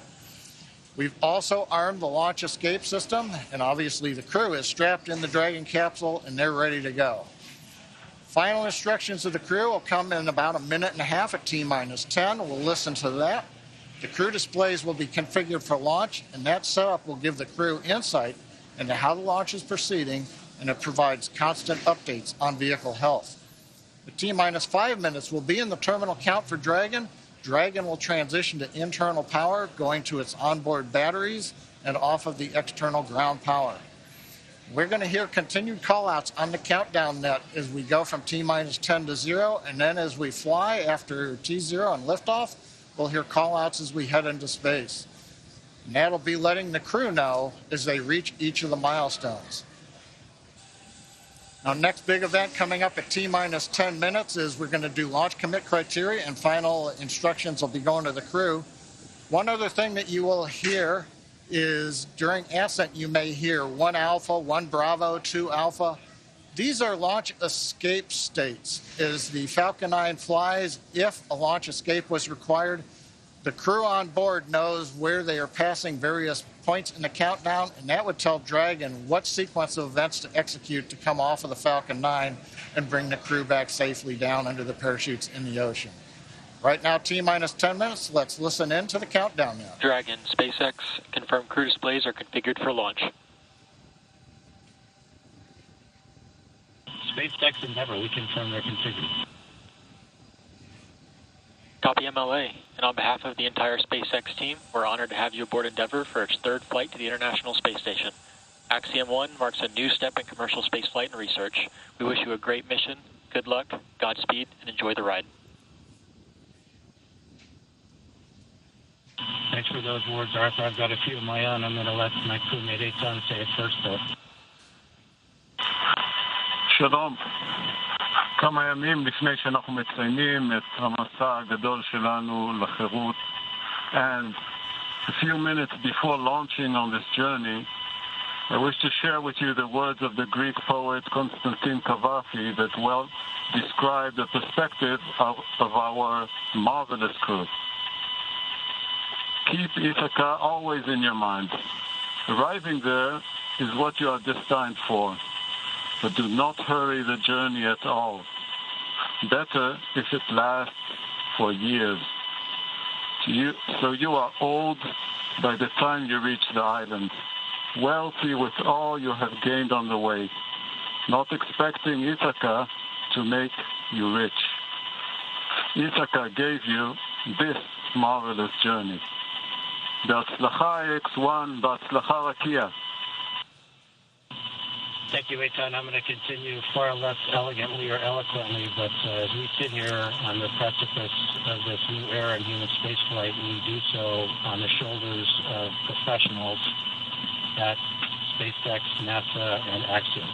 We've also armed the launch escape system, and obviously the crew is strapped in the Dragon capsule and they're ready to go. Final instructions of the crew will come in about a minute and a half at T-10. We'll listen to that. The crew displays will be configured for launch, and that setup will give the crew insight into how the launch is proceeding, and it provides constant updates on vehicle health. The T-5 minutes will be in the terminal count for Dragon. Dragon will transition to internal power, going to its onboard batteries and off of the external ground power. We're going to hear continued callouts on the countdown net as we go from T-10 to 0, and then as we fly after T0 and liftoff, we'll hear callouts as we head into space. And that'll be letting the crew know as they reach each of the milestones. Now, next big event coming up at T-10 minutes is we're going to do launch commit criteria, and final instructions will be going to the crew. One other thing that you will hear is during ascent, you may hear 1 Alpha, 1 Bravo, 2 Alpha. These are launch escape states. As the Falcon 9 flies, if a launch escape was required, the crew on board knows where they are passing various points in the countdown, and that would tell Dragon what sequence of events to execute to come off of the Falcon 9 and bring the crew back safely down under the parachutes in the ocean. Right now, T-10 minutes. Let's listen in to the countdown now. Dragon, SpaceX, confirmed crew displays are configured for launch. SpaceX Endeavour, we confirm they're configured. Copy MLA, and on behalf of the entire SpaceX team, we're honored to have you aboard Endeavour for its 3rd flight to the International Space Station. Axiom 1 marks a new step in commercial spaceflight and research. We wish you a great mission, good luck, Godspeed, and enjoy the ride. Thanks for those words, Arthur. I've got a few of my own. I'm going to let my crewmate Eitan say it first, though. שלום. כמה ימים לפני שאנחנו מציינים את המסע הגדול שלנו לחירות, and a few minutes before launching on this journey, I wish to share with you the words of the Greek poet Constantine Cavafy that well describe the perspective of our marvelous crew. Keep Ithaca always in your mind. Arriving there is what you are destined for, but do not hurry the journey at all. Better if it lasts for years. So you are old by the time you reach the island, wealthy with all you have gained on the way, not expecting Ithaca to make you rich. Ithaca gave you this marvelous journey. בהצלחה X1, בהצלחה רקיע. Thank you, Eitan. I'm going to continue far less elegantly or eloquently, but as we sit here on the precipice of this new era in human spaceflight, we do so on the shoulders of professionals at SpaceX, NASA, and Axiom.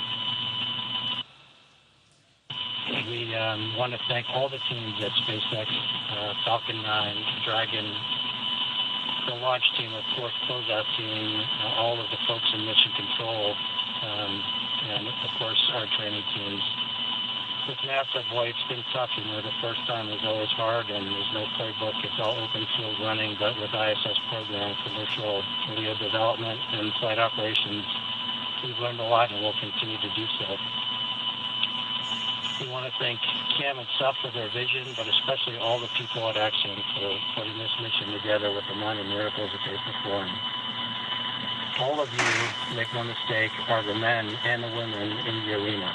We want to thank all the teams at SpaceX, Falcon 9, Dragon, the launch team, of course, closeout team, all of the folks in mission control, and of course our training teams. With NASA, boy, it's been tough. You know, the first time was always hard, and there's no playbook. It's all open field running, but with ISS program, commercial LEO development, and flight operations, we've learned a lot, and we'll continue to do so. We want to thank Cam and Seth for their vision, but especially all the people at Axiom for putting this mission together with the amount of miracles that they performed. All of you, make no mistake, are the men and the women in the arena.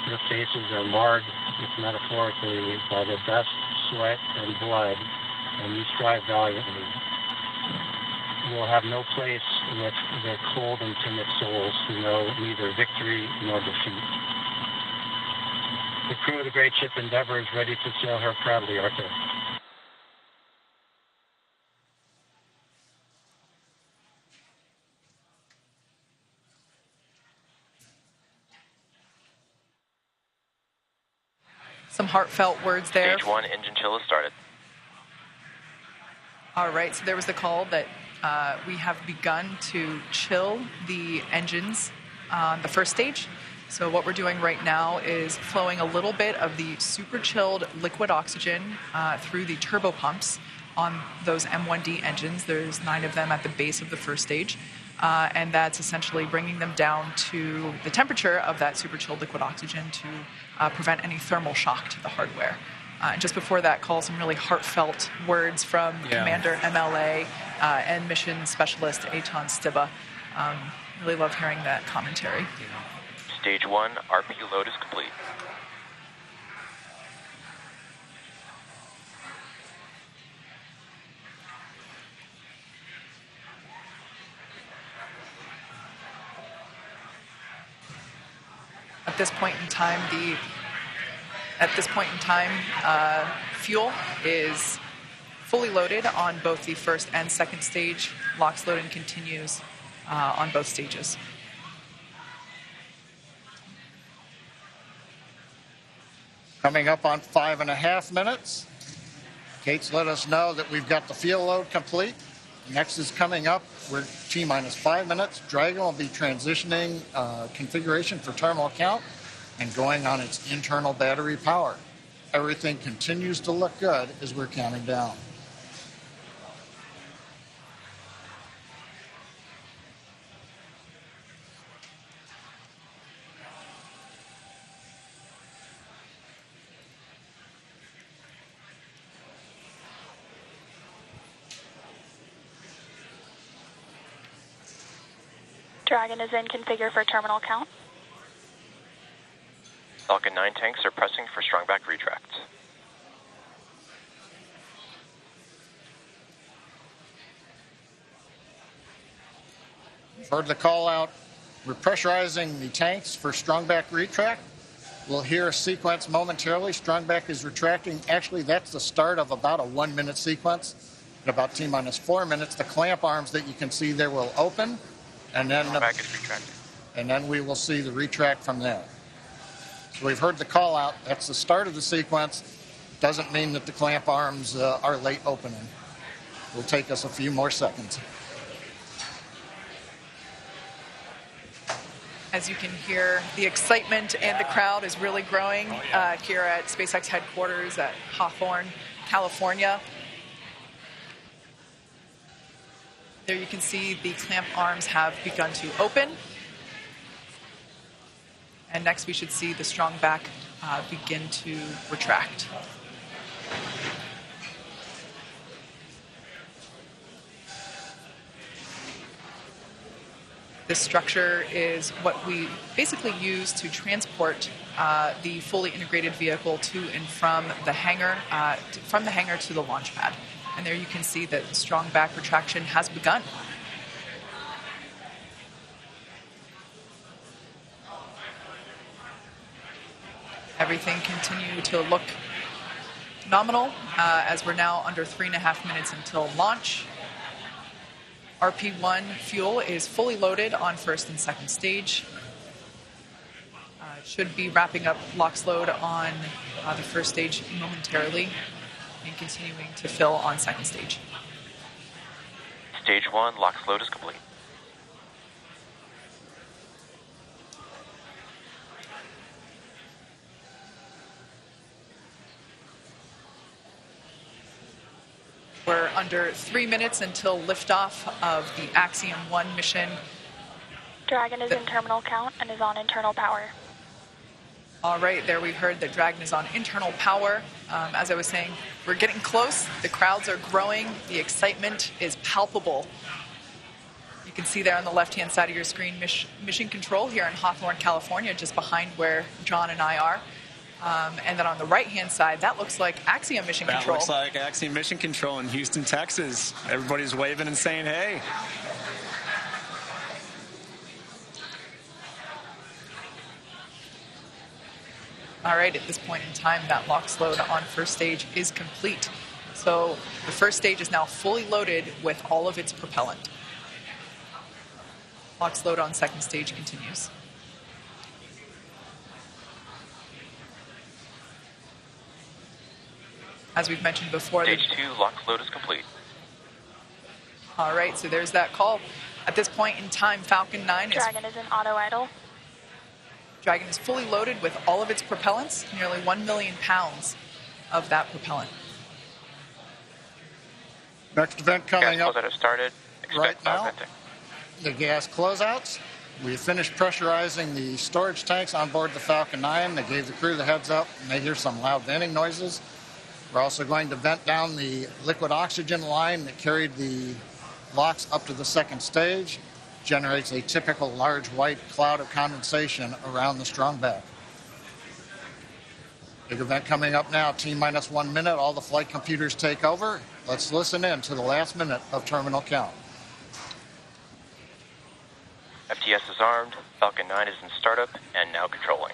Your faces are marred, if metaphorically, by the best sweat and blood, and you strive valiantly. You will have no place with the cold and timid souls who know neither victory nor defeat. The crew of the great ship Endeavour is ready to sail her proudly, Arthur. Some heartfelt words there. Stage 1 engine chill has started. All right, so there was the call that we have begun to chill the engines on the first stage. So what we're doing right now is flowing a little bit of the super chilled liquid oxygen through the turbo pumps on those M1D engines. There's 9 of them at the base of the first stage. And that's essentially bringing them down to the temperature of that super chilled liquid oxygen to prevent any thermal shock to the hardware. Just before that call, some really heartfelt words from Commander MLA and Mission Specialist Eitan Stibbe. Really love hearing that commentary. Stage 1 RP load is complete. At this point in time, fuel is fully loaded on both the first and second stage. LOX loading continues on both stages. Coming up on 5.5 minutes. Kate's let us know that we've got the fuel load complete. Next is coming up. We're T-minus 5 minutes. Dragon will be transitioning configuration for terminal count and going on its internal battery power. Everything continues to look good as we're counting down. Dragon is in configure for terminal count. Falcon 9 tanks are pressing for strong back retract. Heard the call out. We're pressurizing the tanks for strong back retract. We'll hear a sequence momentarily. Strong back is retracting. Actually, that's the start of about a 1-minute sequence. At about T-minus 4 minutes, the clamp arms that you can see there will open. And then, back is retracting. And then we will see the retract from there. So we've heard the call out. That's the start of the sequence. Doesn't mean that the clamp arms are late opening. It'll take us a few more seconds. As you can hear, the excitement and the crowd is really growing here at SpaceX headquarters at Hawthorne, California. There you can see the clamp arms have begun to open. And next we should see the strong back begin to retract. This structure is what we basically use to transport the fully integrated vehicle to and from the hangar to the launch pad. And there you can see that strong back retraction has begun. Everything continues to look nominal as we're now under 3.5 minutes until launch. RP1 fuel is fully loaded on first and second stage. Should be wrapping up LOX load on the first stage momentarily and continuing to fill on second stage. Stage 1 LOX load is complete. We're under 3 minutes until liftoff of the Axiom 1 mission. Dragon is in terminal count and is on internal power. All right, there we heard that Dragon is on internal power. As I was saying, we're getting close. The crowds are growing. The excitement is palpable. You can see there on the left-hand side of your screen, Mission Control here in Hawthorne, California, just behind where John and I are. And then on the right-hand side, that looks like Axiom Mission Control. That looks like Axiom Mission Control in Houston, Texas. Everybody's waving and saying, hey. All right, at this point in time, that LOX load on first stage is complete. So the first stage is now fully loaded with all of its propellant. LOX load on second stage continues. as we've mentioned before. Stage 2 lock float is complete. All right, so there's that call. At this point in time, Falcon 9 Dragon is in auto idle. Dragon is fully loaded with all of its propellants, nearly 1 million pounds of that propellant. Next event coming gas up closeout has started. Expect right now, venting. the gas closeouts. We finished pressurizing the storage tanks on board the Falcon 9. They gave the crew the heads up, and they hear some loud venting noises. We're also going to vent down the liquid oxygen line that carried the LOX up to the second stage. Generates a typical large white cloud of condensation around the strong back. Big event coming up now, T-minus 1 minute. All the flight computers take over. Let's listen in to the last minute of terminal count. FTS is armed. Falcon 9 is in startup and now controlling.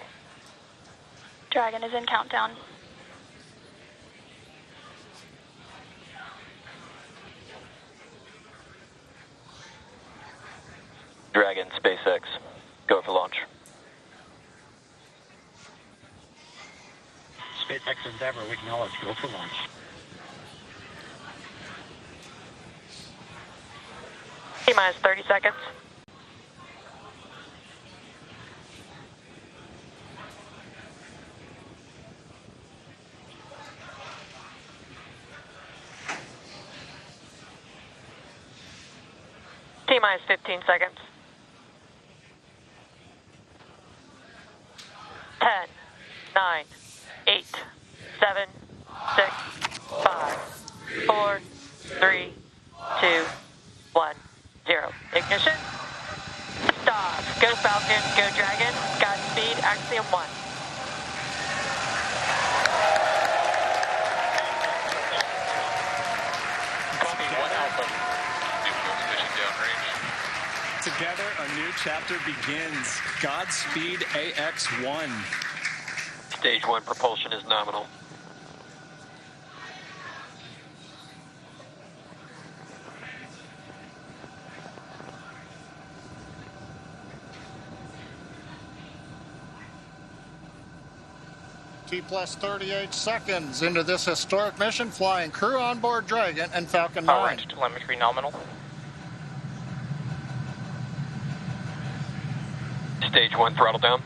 Dragon is in countdown. Dragon, SpaceX, go for launch. SpaceX Endeavor, we acknowledge, go for launch. T-minus 30 seconds. T-minus 15 seconds. 10, 9, 8, 7, 6, 5, 4, 3, 2, 1, 0. Ignition. Stop. Go Falcon, go Dragon. Godspeed, Axiom 1. Together, a new chapter begins. Godspeed, AX-1. Stage 1 propulsion is nominal. T-plus 38 seconds into this historic mission, flying crew on board Dragon and Falcon 9. All right, telemetry nominal. Stage 1 throttle down.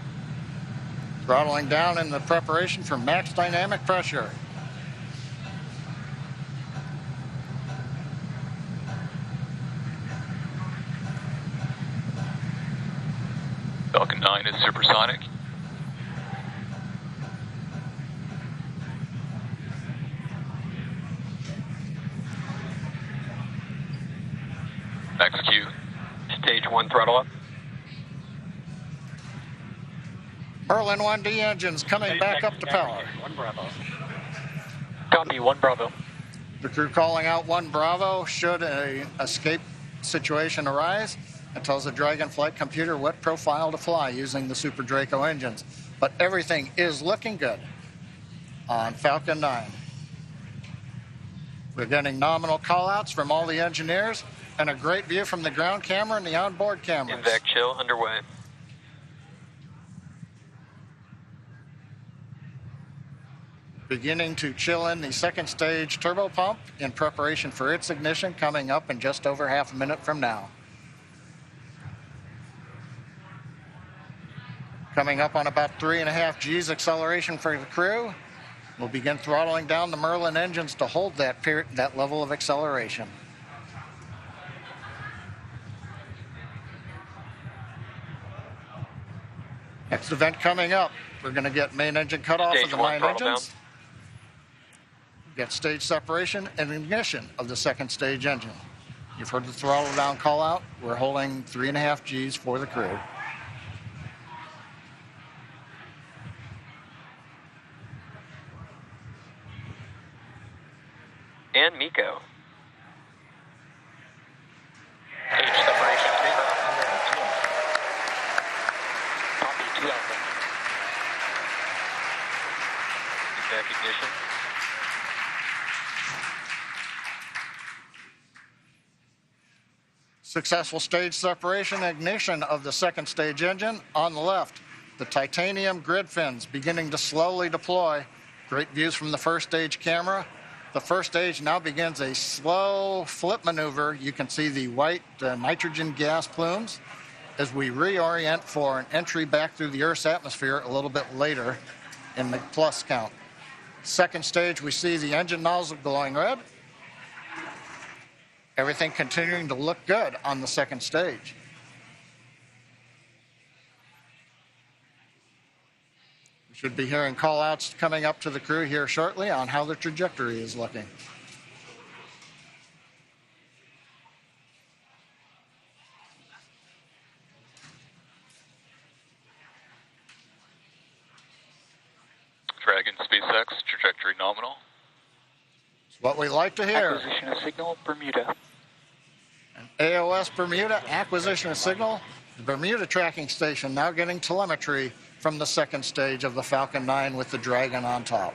Throttling down in the preparation for max dynamic pressure. Falcon 9 is supersonic. XQ. Stage 1 throttle up. Merlin 1D engines coming back up to power. 1 Bravo. Copy, 1 Bravo. The crew calling out 1 Bravo should an escape situation arise. It tells the Dragon flight computer what profile to fly using the Super Draco engines. But everything is looking good on Falcon 9. We're getting nominal callouts from all the engineers and a great view from the ground camera and the onboard cameras. Invac chill underway. Beginning to chill in the second stage turbo pump in preparation for its ignition, coming up in just over half a minute from now. Coming up on about 3.5 G's acceleration for the crew. We'll begin throttling down the Merlin engines to hold that level of acceleration. Next event coming up, we're going to get main engine cutoff of the 9 engines. Get stage separation and ignition of the second stage engine. You've heard the throttle down call out. We're holding 3.5 G's for the crew. And Miko. Stage separation. Copy, 2 Alpha. Back ignition. Successful stage separation and ignition of the second stage engine. On the left, the titanium grid fins beginning to slowly deploy. Great views from the first stage camera. The first stage now begins a slow flip maneuver. You can see the white nitrogen gas plumes as we reorient for an entry back through the Earth's atmosphere a little bit later in the plus count. Second stage, we see the engine nozzle glowing red. Everything continuing to look good on the second stage. We should be hearing call-outs coming up to the crew here shortly on how the trajectory is looking. Dragon SpaceX, trajectory nominal. It's what we like to hear. Acquisition of signal, Bermuda. And AOS Bermuda, acquisition of signal. The Bermuda tracking station now getting telemetry from the second stage of the Falcon 9 with the Dragon on top.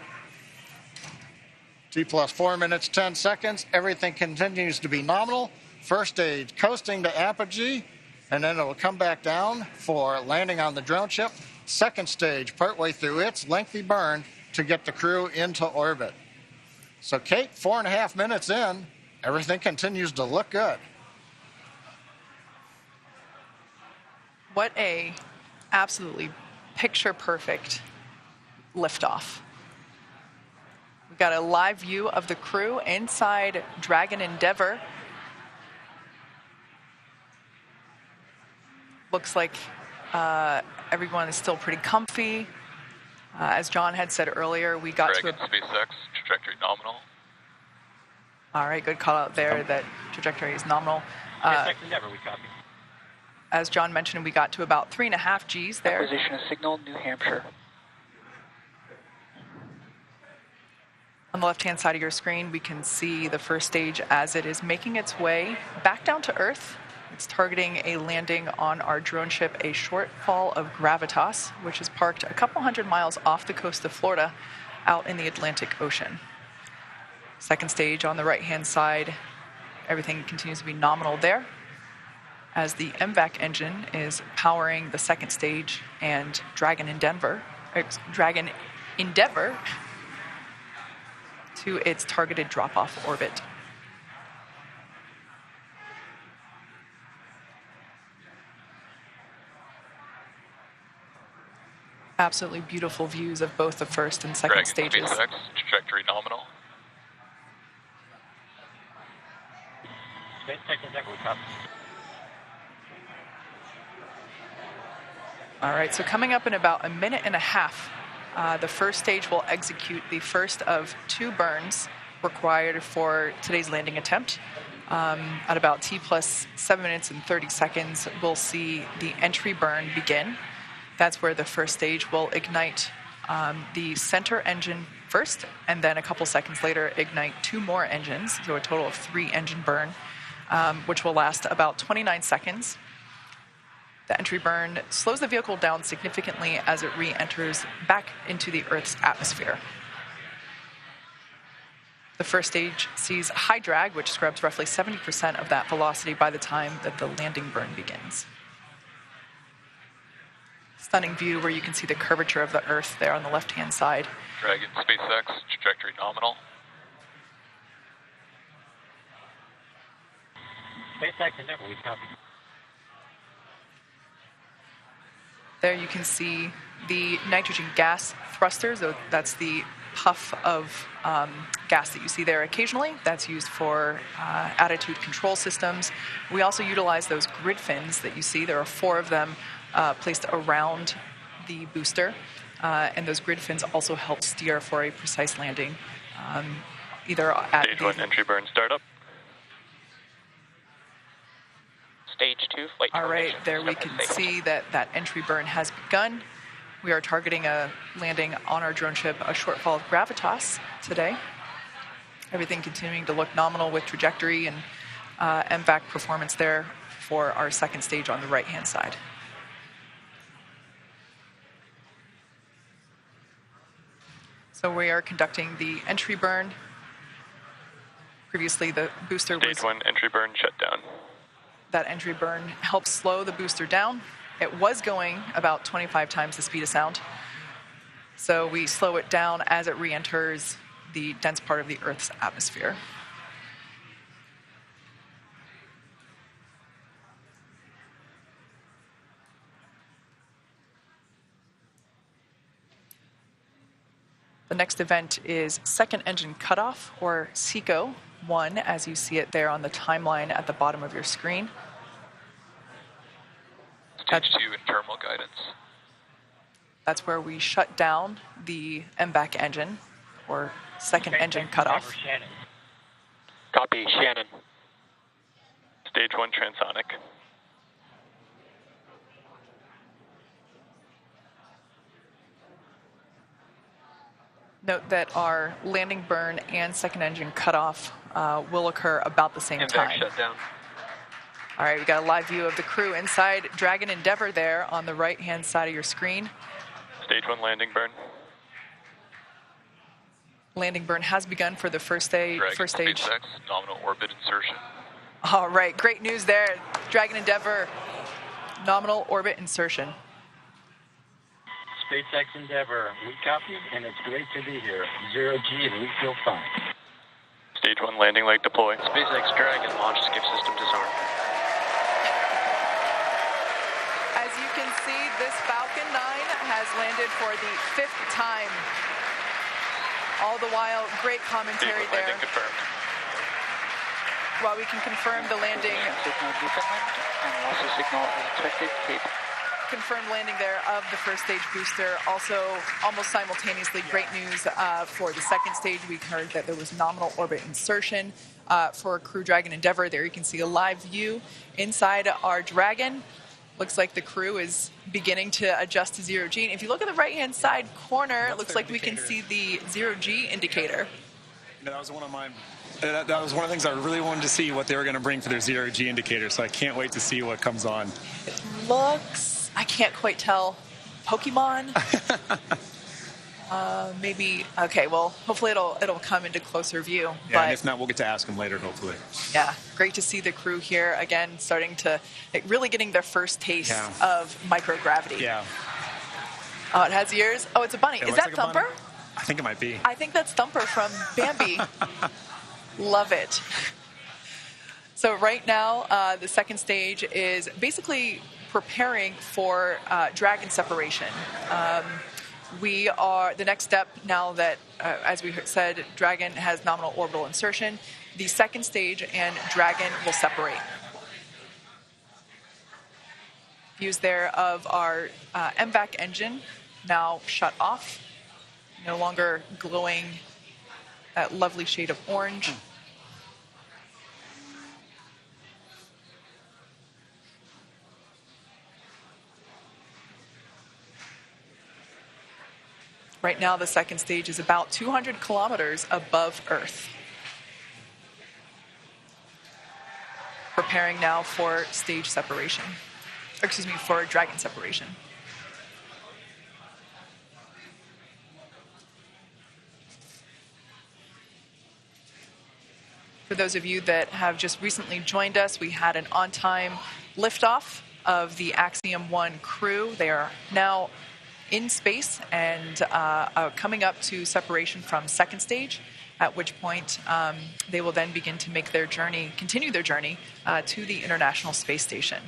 T plus 4 minutes, 10 seconds. Everything continues to be nominal. First stage coasting to apogee, and then it will come back down for landing on the drone ship. Second stage, partway through its lengthy burn to get the crew into orbit. So, Kate, 4.5 minutes in, everything continues to look good. What a absolutely picture-perfect liftoff. We've got a live view of the crew inside Dragon Endeavour. Looks like everyone is still pretty comfy. As John had said earlier, we got Dragon SpaceX, trajectory nominal. All right, good call out there that trajectory is nominal. Endeavour, we copy. As John mentioned, we got to about 3.5 Gs there. Acquisition of signal, New Hampshire. On the left-hand side of your screen, we can see the first stage as it is making its way back down to Earth. It's targeting a landing on our drone ship, a shortfall of Gravitas, which is parked a couple hundred miles off the coast of Florida out in the Atlantic Ocean. Second stage on the right-hand side, everything continues to be nominal there as the MVAC engine is powering the second stage and Dragon Endeavour to its targeted drop-off orbit. Absolutely beautiful views of both the first and second stages. SpaceX, trajectory nominal. All right, so coming up in about a minute and a half, the first stage will execute the first of 2 burns required for today's landing attempt. At about T plus 7 minutes and 30 seconds, we'll see the entry burn begin. That's where the first stage will ignite the center engine first, and then a couple seconds later ignite 2 more engines, so a total of 3 engine burn, which will last about 29 seconds. The entry burn slows the vehicle down significantly as it re-enters back into the Earth's atmosphere. The first stage sees high drag, which scrubs roughly 70% of that velocity by the time that the landing burn begins. Stunning view where you can see the curvature of the Earth there on the left-hand side. Dragon SpaceX, trajectory nominal. SpaceX Endeavour, we copy. There you can see the nitrogen gas thrusters. So that's the puff of gas that you see there occasionally. That's used for attitude control systems. We also utilize those grid fins that you see. There are 4 of them placed around the booster. And those grid fins also help steer for a precise landing, either at Stage 1 entry burn startup. Stage 2 flight. All right, there we can see that entry burn has begun. We are targeting a landing on our drone ship, a shortfall of Gravitas today. Everything continuing to look nominal with trajectory and MVAC performance there for our second stage on the right-hand side. So we are conducting the entry burn. Previously, the booster was... Stage 1 entry burn shut down. That entry burn helps slow the booster down. It was going about 25 times the speed of sound. So we slow it down as it re-enters the dense part of the Earth's atmosphere. The next event is second engine cutoff, or SECO 1, as you see it there on the timeline at the bottom of your screen. Stage 2 and terminal guidance. That's where we shut down the MVAC engine, or second engine cutoff. Copy, Shannon. Stage 1 transonic. Note that our landing burn and second engine cutoff will occur about the same time. Shut down. All right, we got a live view of the crew inside Dragon Endeavour there on the right-hand side of your screen. Stage 1 landing burn. Landing burn has begun for the first stage. SpaceX, nominal orbit insertion. All right, great news there. Dragon Endeavour, nominal orbit insertion. SpaceX Endeavour, we copy, and it's great to be here. 0G, and we feel fine. Stage 1 landing leg deploy. SpaceX Dragon launch skip system disarmed. As you can see, this Falcon 9 has landed for the 5th time. All the while, great commentary there. Landing confirmed. While we can confirm the landing. Signal determined, and also signal expected Cape. Confirmed landing there of the first stage booster. Also, almost simultaneously, great news for the second stage. We heard that there was nominal orbit insertion for Crew Dragon Endeavour. There you can see a live view inside our Dragon. Looks like the crew is beginning to adjust to 0G. And if you look at the right-hand side corner, it looks like we can see the 0G indicator. That was one of mine. That was one of the things I really wanted to see, what they were going to bring for their 0G indicator. So I can't wait to see what comes on. It looks, I can't quite tell, Pokemon. Maybe, okay, well, hopefully it'll come into closer view. Yeah, but and if not, we'll get to ask them later, hopefully. Yeah, great to see the crew here again, starting to, really getting their first taste of microgravity. Yeah. Oh, it has ears? Oh, it's a bunny. Is that like Thumper? I think it might be. I think that's Thumper from Bambi. Love it. So right now, the second stage is basically preparing for Dragon separation. The next step now that, as we said, Dragon has nominal orbital insertion, the second stage and Dragon will separate. Views there of our MVAC engine now shut off, no longer glowing that lovely shade of orange. Right now, the second stage is about 200 kilometers above Earth. Preparing now for stage separation. Or, excuse me, for Dragon separation. For those of you that have just recently joined us, we had an on-time liftoff of the Axiom 1 crew. They are now in space and coming up to separation from second stage, at which point they will then begin to make their journey, continue their journey to the International Space Station.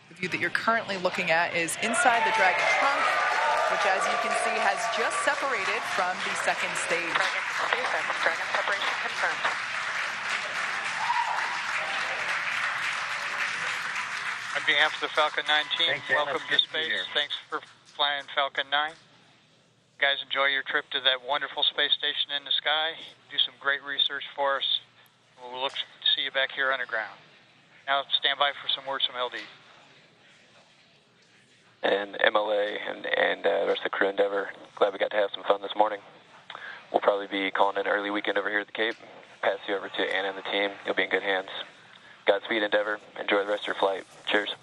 The view that you're currently looking at is inside the Dragon trunk, which, as you can see, has just separated from the second stage. Dragon separation confirmed. On behalf of the Falcon 9 team, welcome to space. Thanks for flying Falcon 9. You guys enjoy your trip to that wonderful space station in the sky. Do some great research for us. We'll look to see you back here underground. Now stand by for some words from LD. And MLA and the rest of the crew Endeavour, glad we got to have some fun this morning. We'll probably be calling an early weekend over here at the Cape. Pass you over to Anna and the team. You'll be in good hands. Godspeed, Endeavour. Enjoy the rest of your flight. Cheers.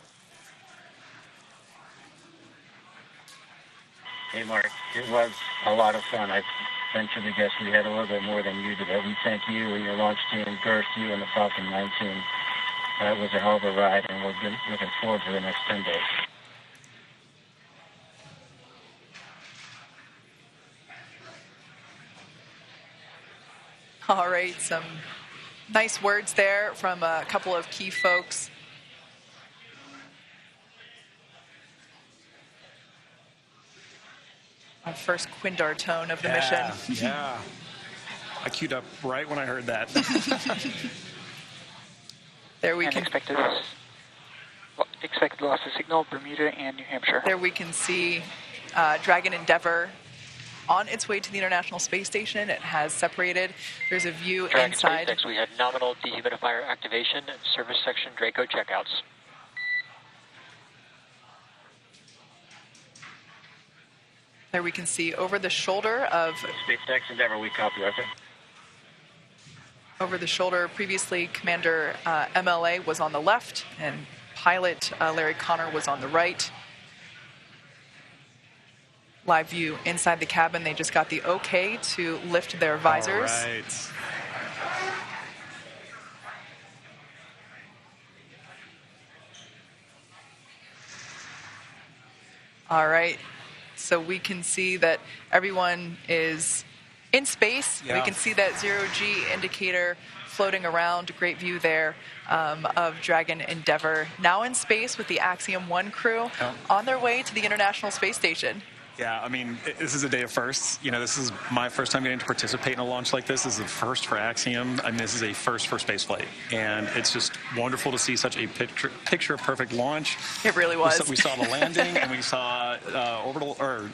Hey, Mark, it was a lot of fun. I venture to guess we had a little bit more than you did. We thank you and your launch team, Girth, you and the Falcon 9 team. It was a hell of a ride, and we're looking forward to the next 10 days. All right, some nice words there from a couple of key folks. Our first Quindar tone of the mission. Yeah. I queued up right when I heard that. There we can expected loss of signal, Bermuda and New Hampshire. There we can see Dragon Endeavour on its way to the International Space Station. It has separated. There's a view Dragon inside. SpaceX, we had nominal dehumidifier activation and service section Draco checkouts. There we can see over the shoulder of SpaceX Endeavour, we copy, okay. Over the shoulder, previously Commander MLA was on the left and pilot Larry Connor was on the right. Live view inside the cabin. They just got the okay to lift their visors. All right. All right. So we can see that everyone is in space. Yeah. We can see that zero-G indicator floating around. Great view there of Dragon Endeavour. Now in space with the Axiom 1 crew on their way to the International Space Station. Yeah, I mean, this is a day of firsts. You know, this is my first time getting to participate in a launch like this. This is the first for Axiom. I mean, this is a first for spaceflight. And it's just wonderful to see such a picture-perfect launch. It really was. We saw the landing, and we saw orbital or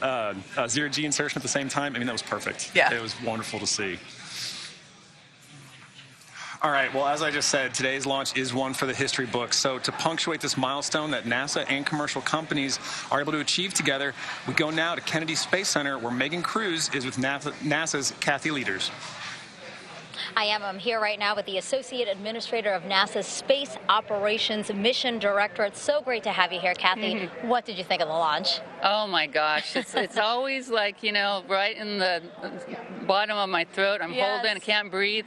zero-G insertion at the same time. I mean, that was perfect. Yeah. It was wonderful to see. All right, well, as I just said, today's launch is one for the history books. So to punctuate this milestone that NASA and commercial companies are able to achieve together, we go now to Kennedy Space Center, where Megan Cruz is with NASA's Kathy Leaders. I'm here right now with the Associate Administrator of NASA's Space Operations Mission Director. It's so great to have you here, Kathy. Mm-hmm. What did you think of the launch? Oh, my gosh. It's always like, you know, right in the bottom of my throat. I'm holding, can't breathe.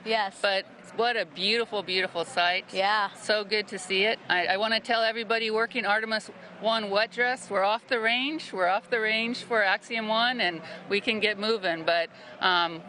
Yes. But what a beautiful, beautiful sight. Yeah. So good to see it. I want to tell everybody working Artemis 1 wet dress, we're off the range. We're off the range for Axiom 1, and we can get moving. But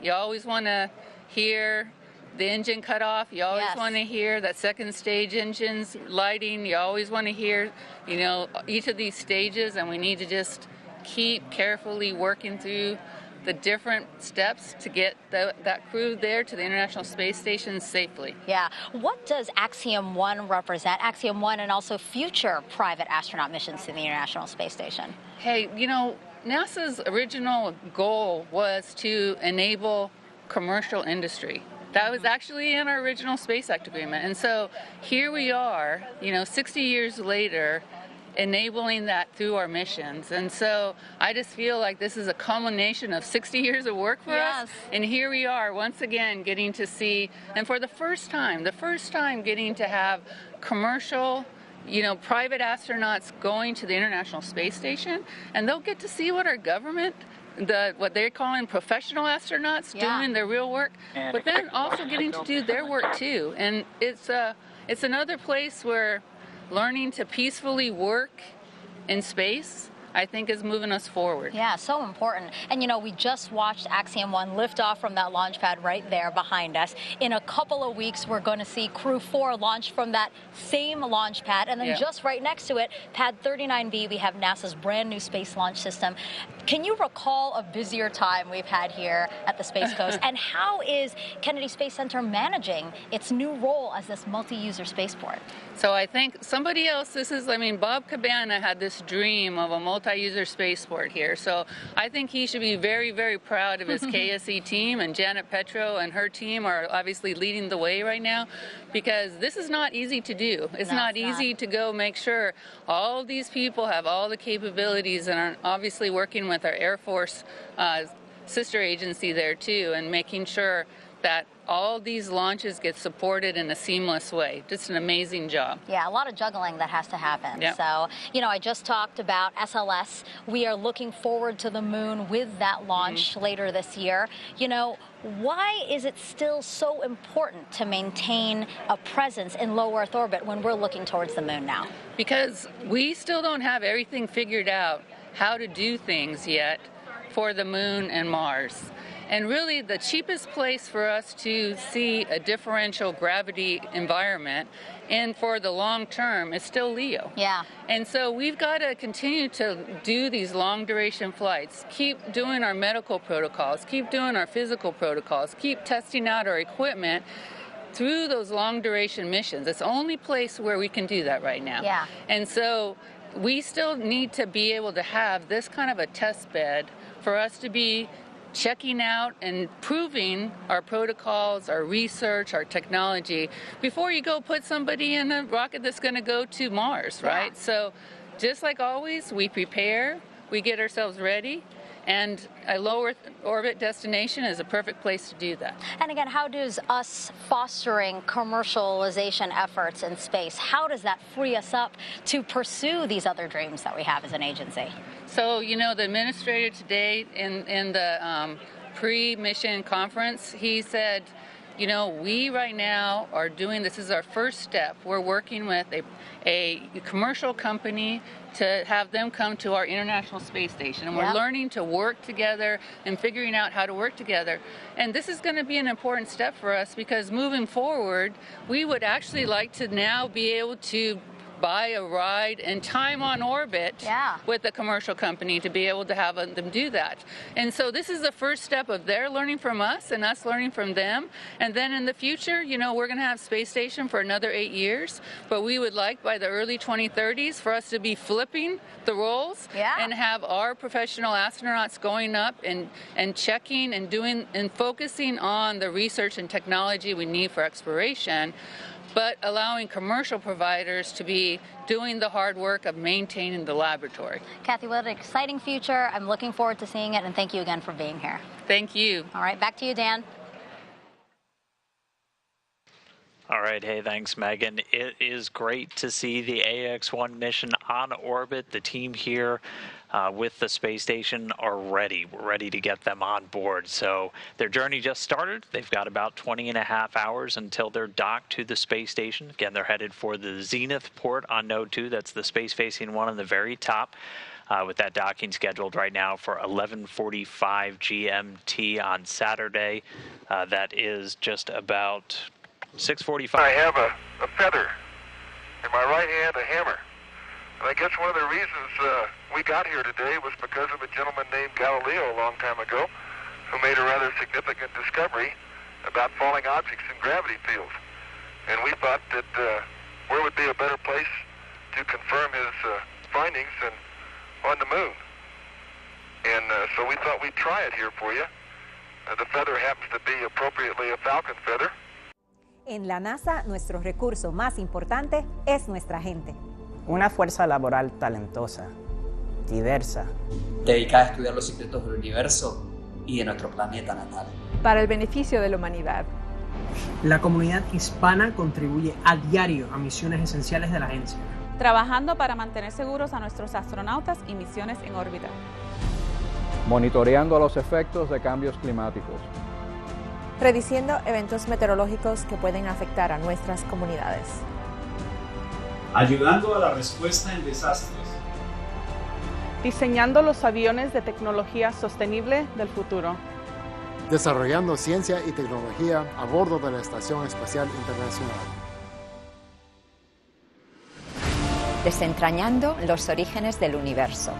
you always want to hear the engine cut off. You always want to hear that second stage engines lighting. You always want to hear, you know, each of these stages, and we need to just keep carefully working through the different steps to get that crew there to the International Space Station safely. Yeah. What does Axiom 1 represent? Axiom 1 and also future private astronaut missions to the International Space Station. Hey, you know, NASA's original goal was to enable commercial industry. That was actually in our original Space Act agreement. And so here we are, you know, 60 years later, enabling that through our missions. And so I just feel like this is a culmination of 60 years of work for us. And here we are once again getting to see, and for the first time getting to have commercial, you know, private astronauts going to the International Space Station, and they'll get to see what our government, what they're calling professional astronauts doing their real work, but then also getting to do their work too. And it's another place where learning to peacefully work in space, I think, is moving us forward. Yeah, so important. And, you know, we just watched Axiom 1 lift off from that launch pad right there behind us. In a couple of weeks, we're going to see Crew 4 launch from that same launch pad. And then just right next to it, Pad 39B, we have NASA's brand new Space Launch System. Can you recall a busier time we've had here at the Space Coast? And how is Kennedy Space Center managing its new role as this multi-user spaceport? So I think somebody else, Bob Cabana had this dream of a multi-user spaceport here. So I think he should be very, very proud of his KSE team, and Janet Petro and her team are obviously leading the way right now, because this is not easy to do. It's not easy to go make sure all of these people have all the capabilities and are obviously working with our Air Force sister agency there too, and making sure that all these launches get supported in a seamless way. Just an amazing job. Yeah, a lot of juggling that has to happen. Yep. So, you know, I just talked about SLS. We are looking forward to the moon with that launch later this year. You know, why is it still so important to maintain a presence in low Earth orbit when we're looking towards the moon now? Because we still don't have everything figured out how to do things yet for the moon and Mars. And really, the cheapest place for us to see a differential gravity environment and for the long term is still LEO. Yeah. And so we've got to continue to do these long duration flights, keep doing our medical protocols, keep doing our physical protocols, keep testing out our equipment through those long duration missions. It's the only place where we can do that right now. Yeah. And so we still need to be able to have this kind of a test bed for us to be checking out and proving our protocols, our research, our technology before you go put somebody in a rocket that's going to go to Mars, right? Yeah. So just like always, we prepare, we get ourselves ready, and a low Earth orbit destination is a perfect place to do that. And again, how does us fostering commercialization efforts in space, how does that free us up to pursue these other dreams that we have as an agency? So, you know, the administrator today in the pre-mission conference, he said, you know, we right now are doing, this is our first step. We're working with a commercial company to have them come to our International Space Station. And we're learning to work together and figuring out how to work together. And this is going to be an important step for us because moving forward, we would actually like to now be able to buy a ride and time on orbit with a commercial company to be able to have them do that. And so this is the first step of their learning from us and us learning from them. And then in the future, you know, we're going to have space station for another 8 years, but we would like by the early 2030s for us to be flipping the roles and have our professional astronauts going up and checking and doing and focusing on the research and technology we need for exploration, but allowing commercial providers to be doing the hard work of maintaining the laboratory. Kathy, what an exciting future. I'm looking forward to seeing it, and thank you again for being here. Thank you. All right, back to you, Dan. All right. Hey, thanks, Megan. It is great to see the AX-1 mission on orbit. The team here with the space station are ready. We're ready to get them on board. So their journey just started. They've got about 20 and a half hours until they're docked to the space station. Again, they're headed for the Zenith port on Node 2. That's the space-facing one on the very top. With that docking scheduled right now for 11:45 GMT on Saturday. That is just about 6:45. I have a feather. In my right hand, a hammer. And I guess one of the reasons we got here today was because of a gentleman named Galileo a long time ago who made a rather significant discovery about falling objects in gravity fields. And we thought that where would be a better place to confirm his findings than on the moon. And so we thought we'd try it here for you. The feather happens to be appropriately a falcon feather. En la NASA, nuestro recurso más importante es nuestra gente. Una fuerza laboral talentosa, diversa, dedicada a estudiar los secretos del universo y de nuestro planeta natal. Para el beneficio de la humanidad. La comunidad hispana contribuye a diario a misiones esenciales de la agencia. Trabajando para mantener seguros a nuestros astronautas y misiones en órbita. Monitoreando los efectos de cambios climáticos. Prediciendo eventos meteorológicos que pueden afectar a nuestras comunidades. Ayudando a la respuesta en desastres. Diseñando los aviones de tecnología sostenible del futuro. Desarrollando ciencia y tecnología a bordo de la Estación Espacial Internacional. Desentrañando los orígenes del universo.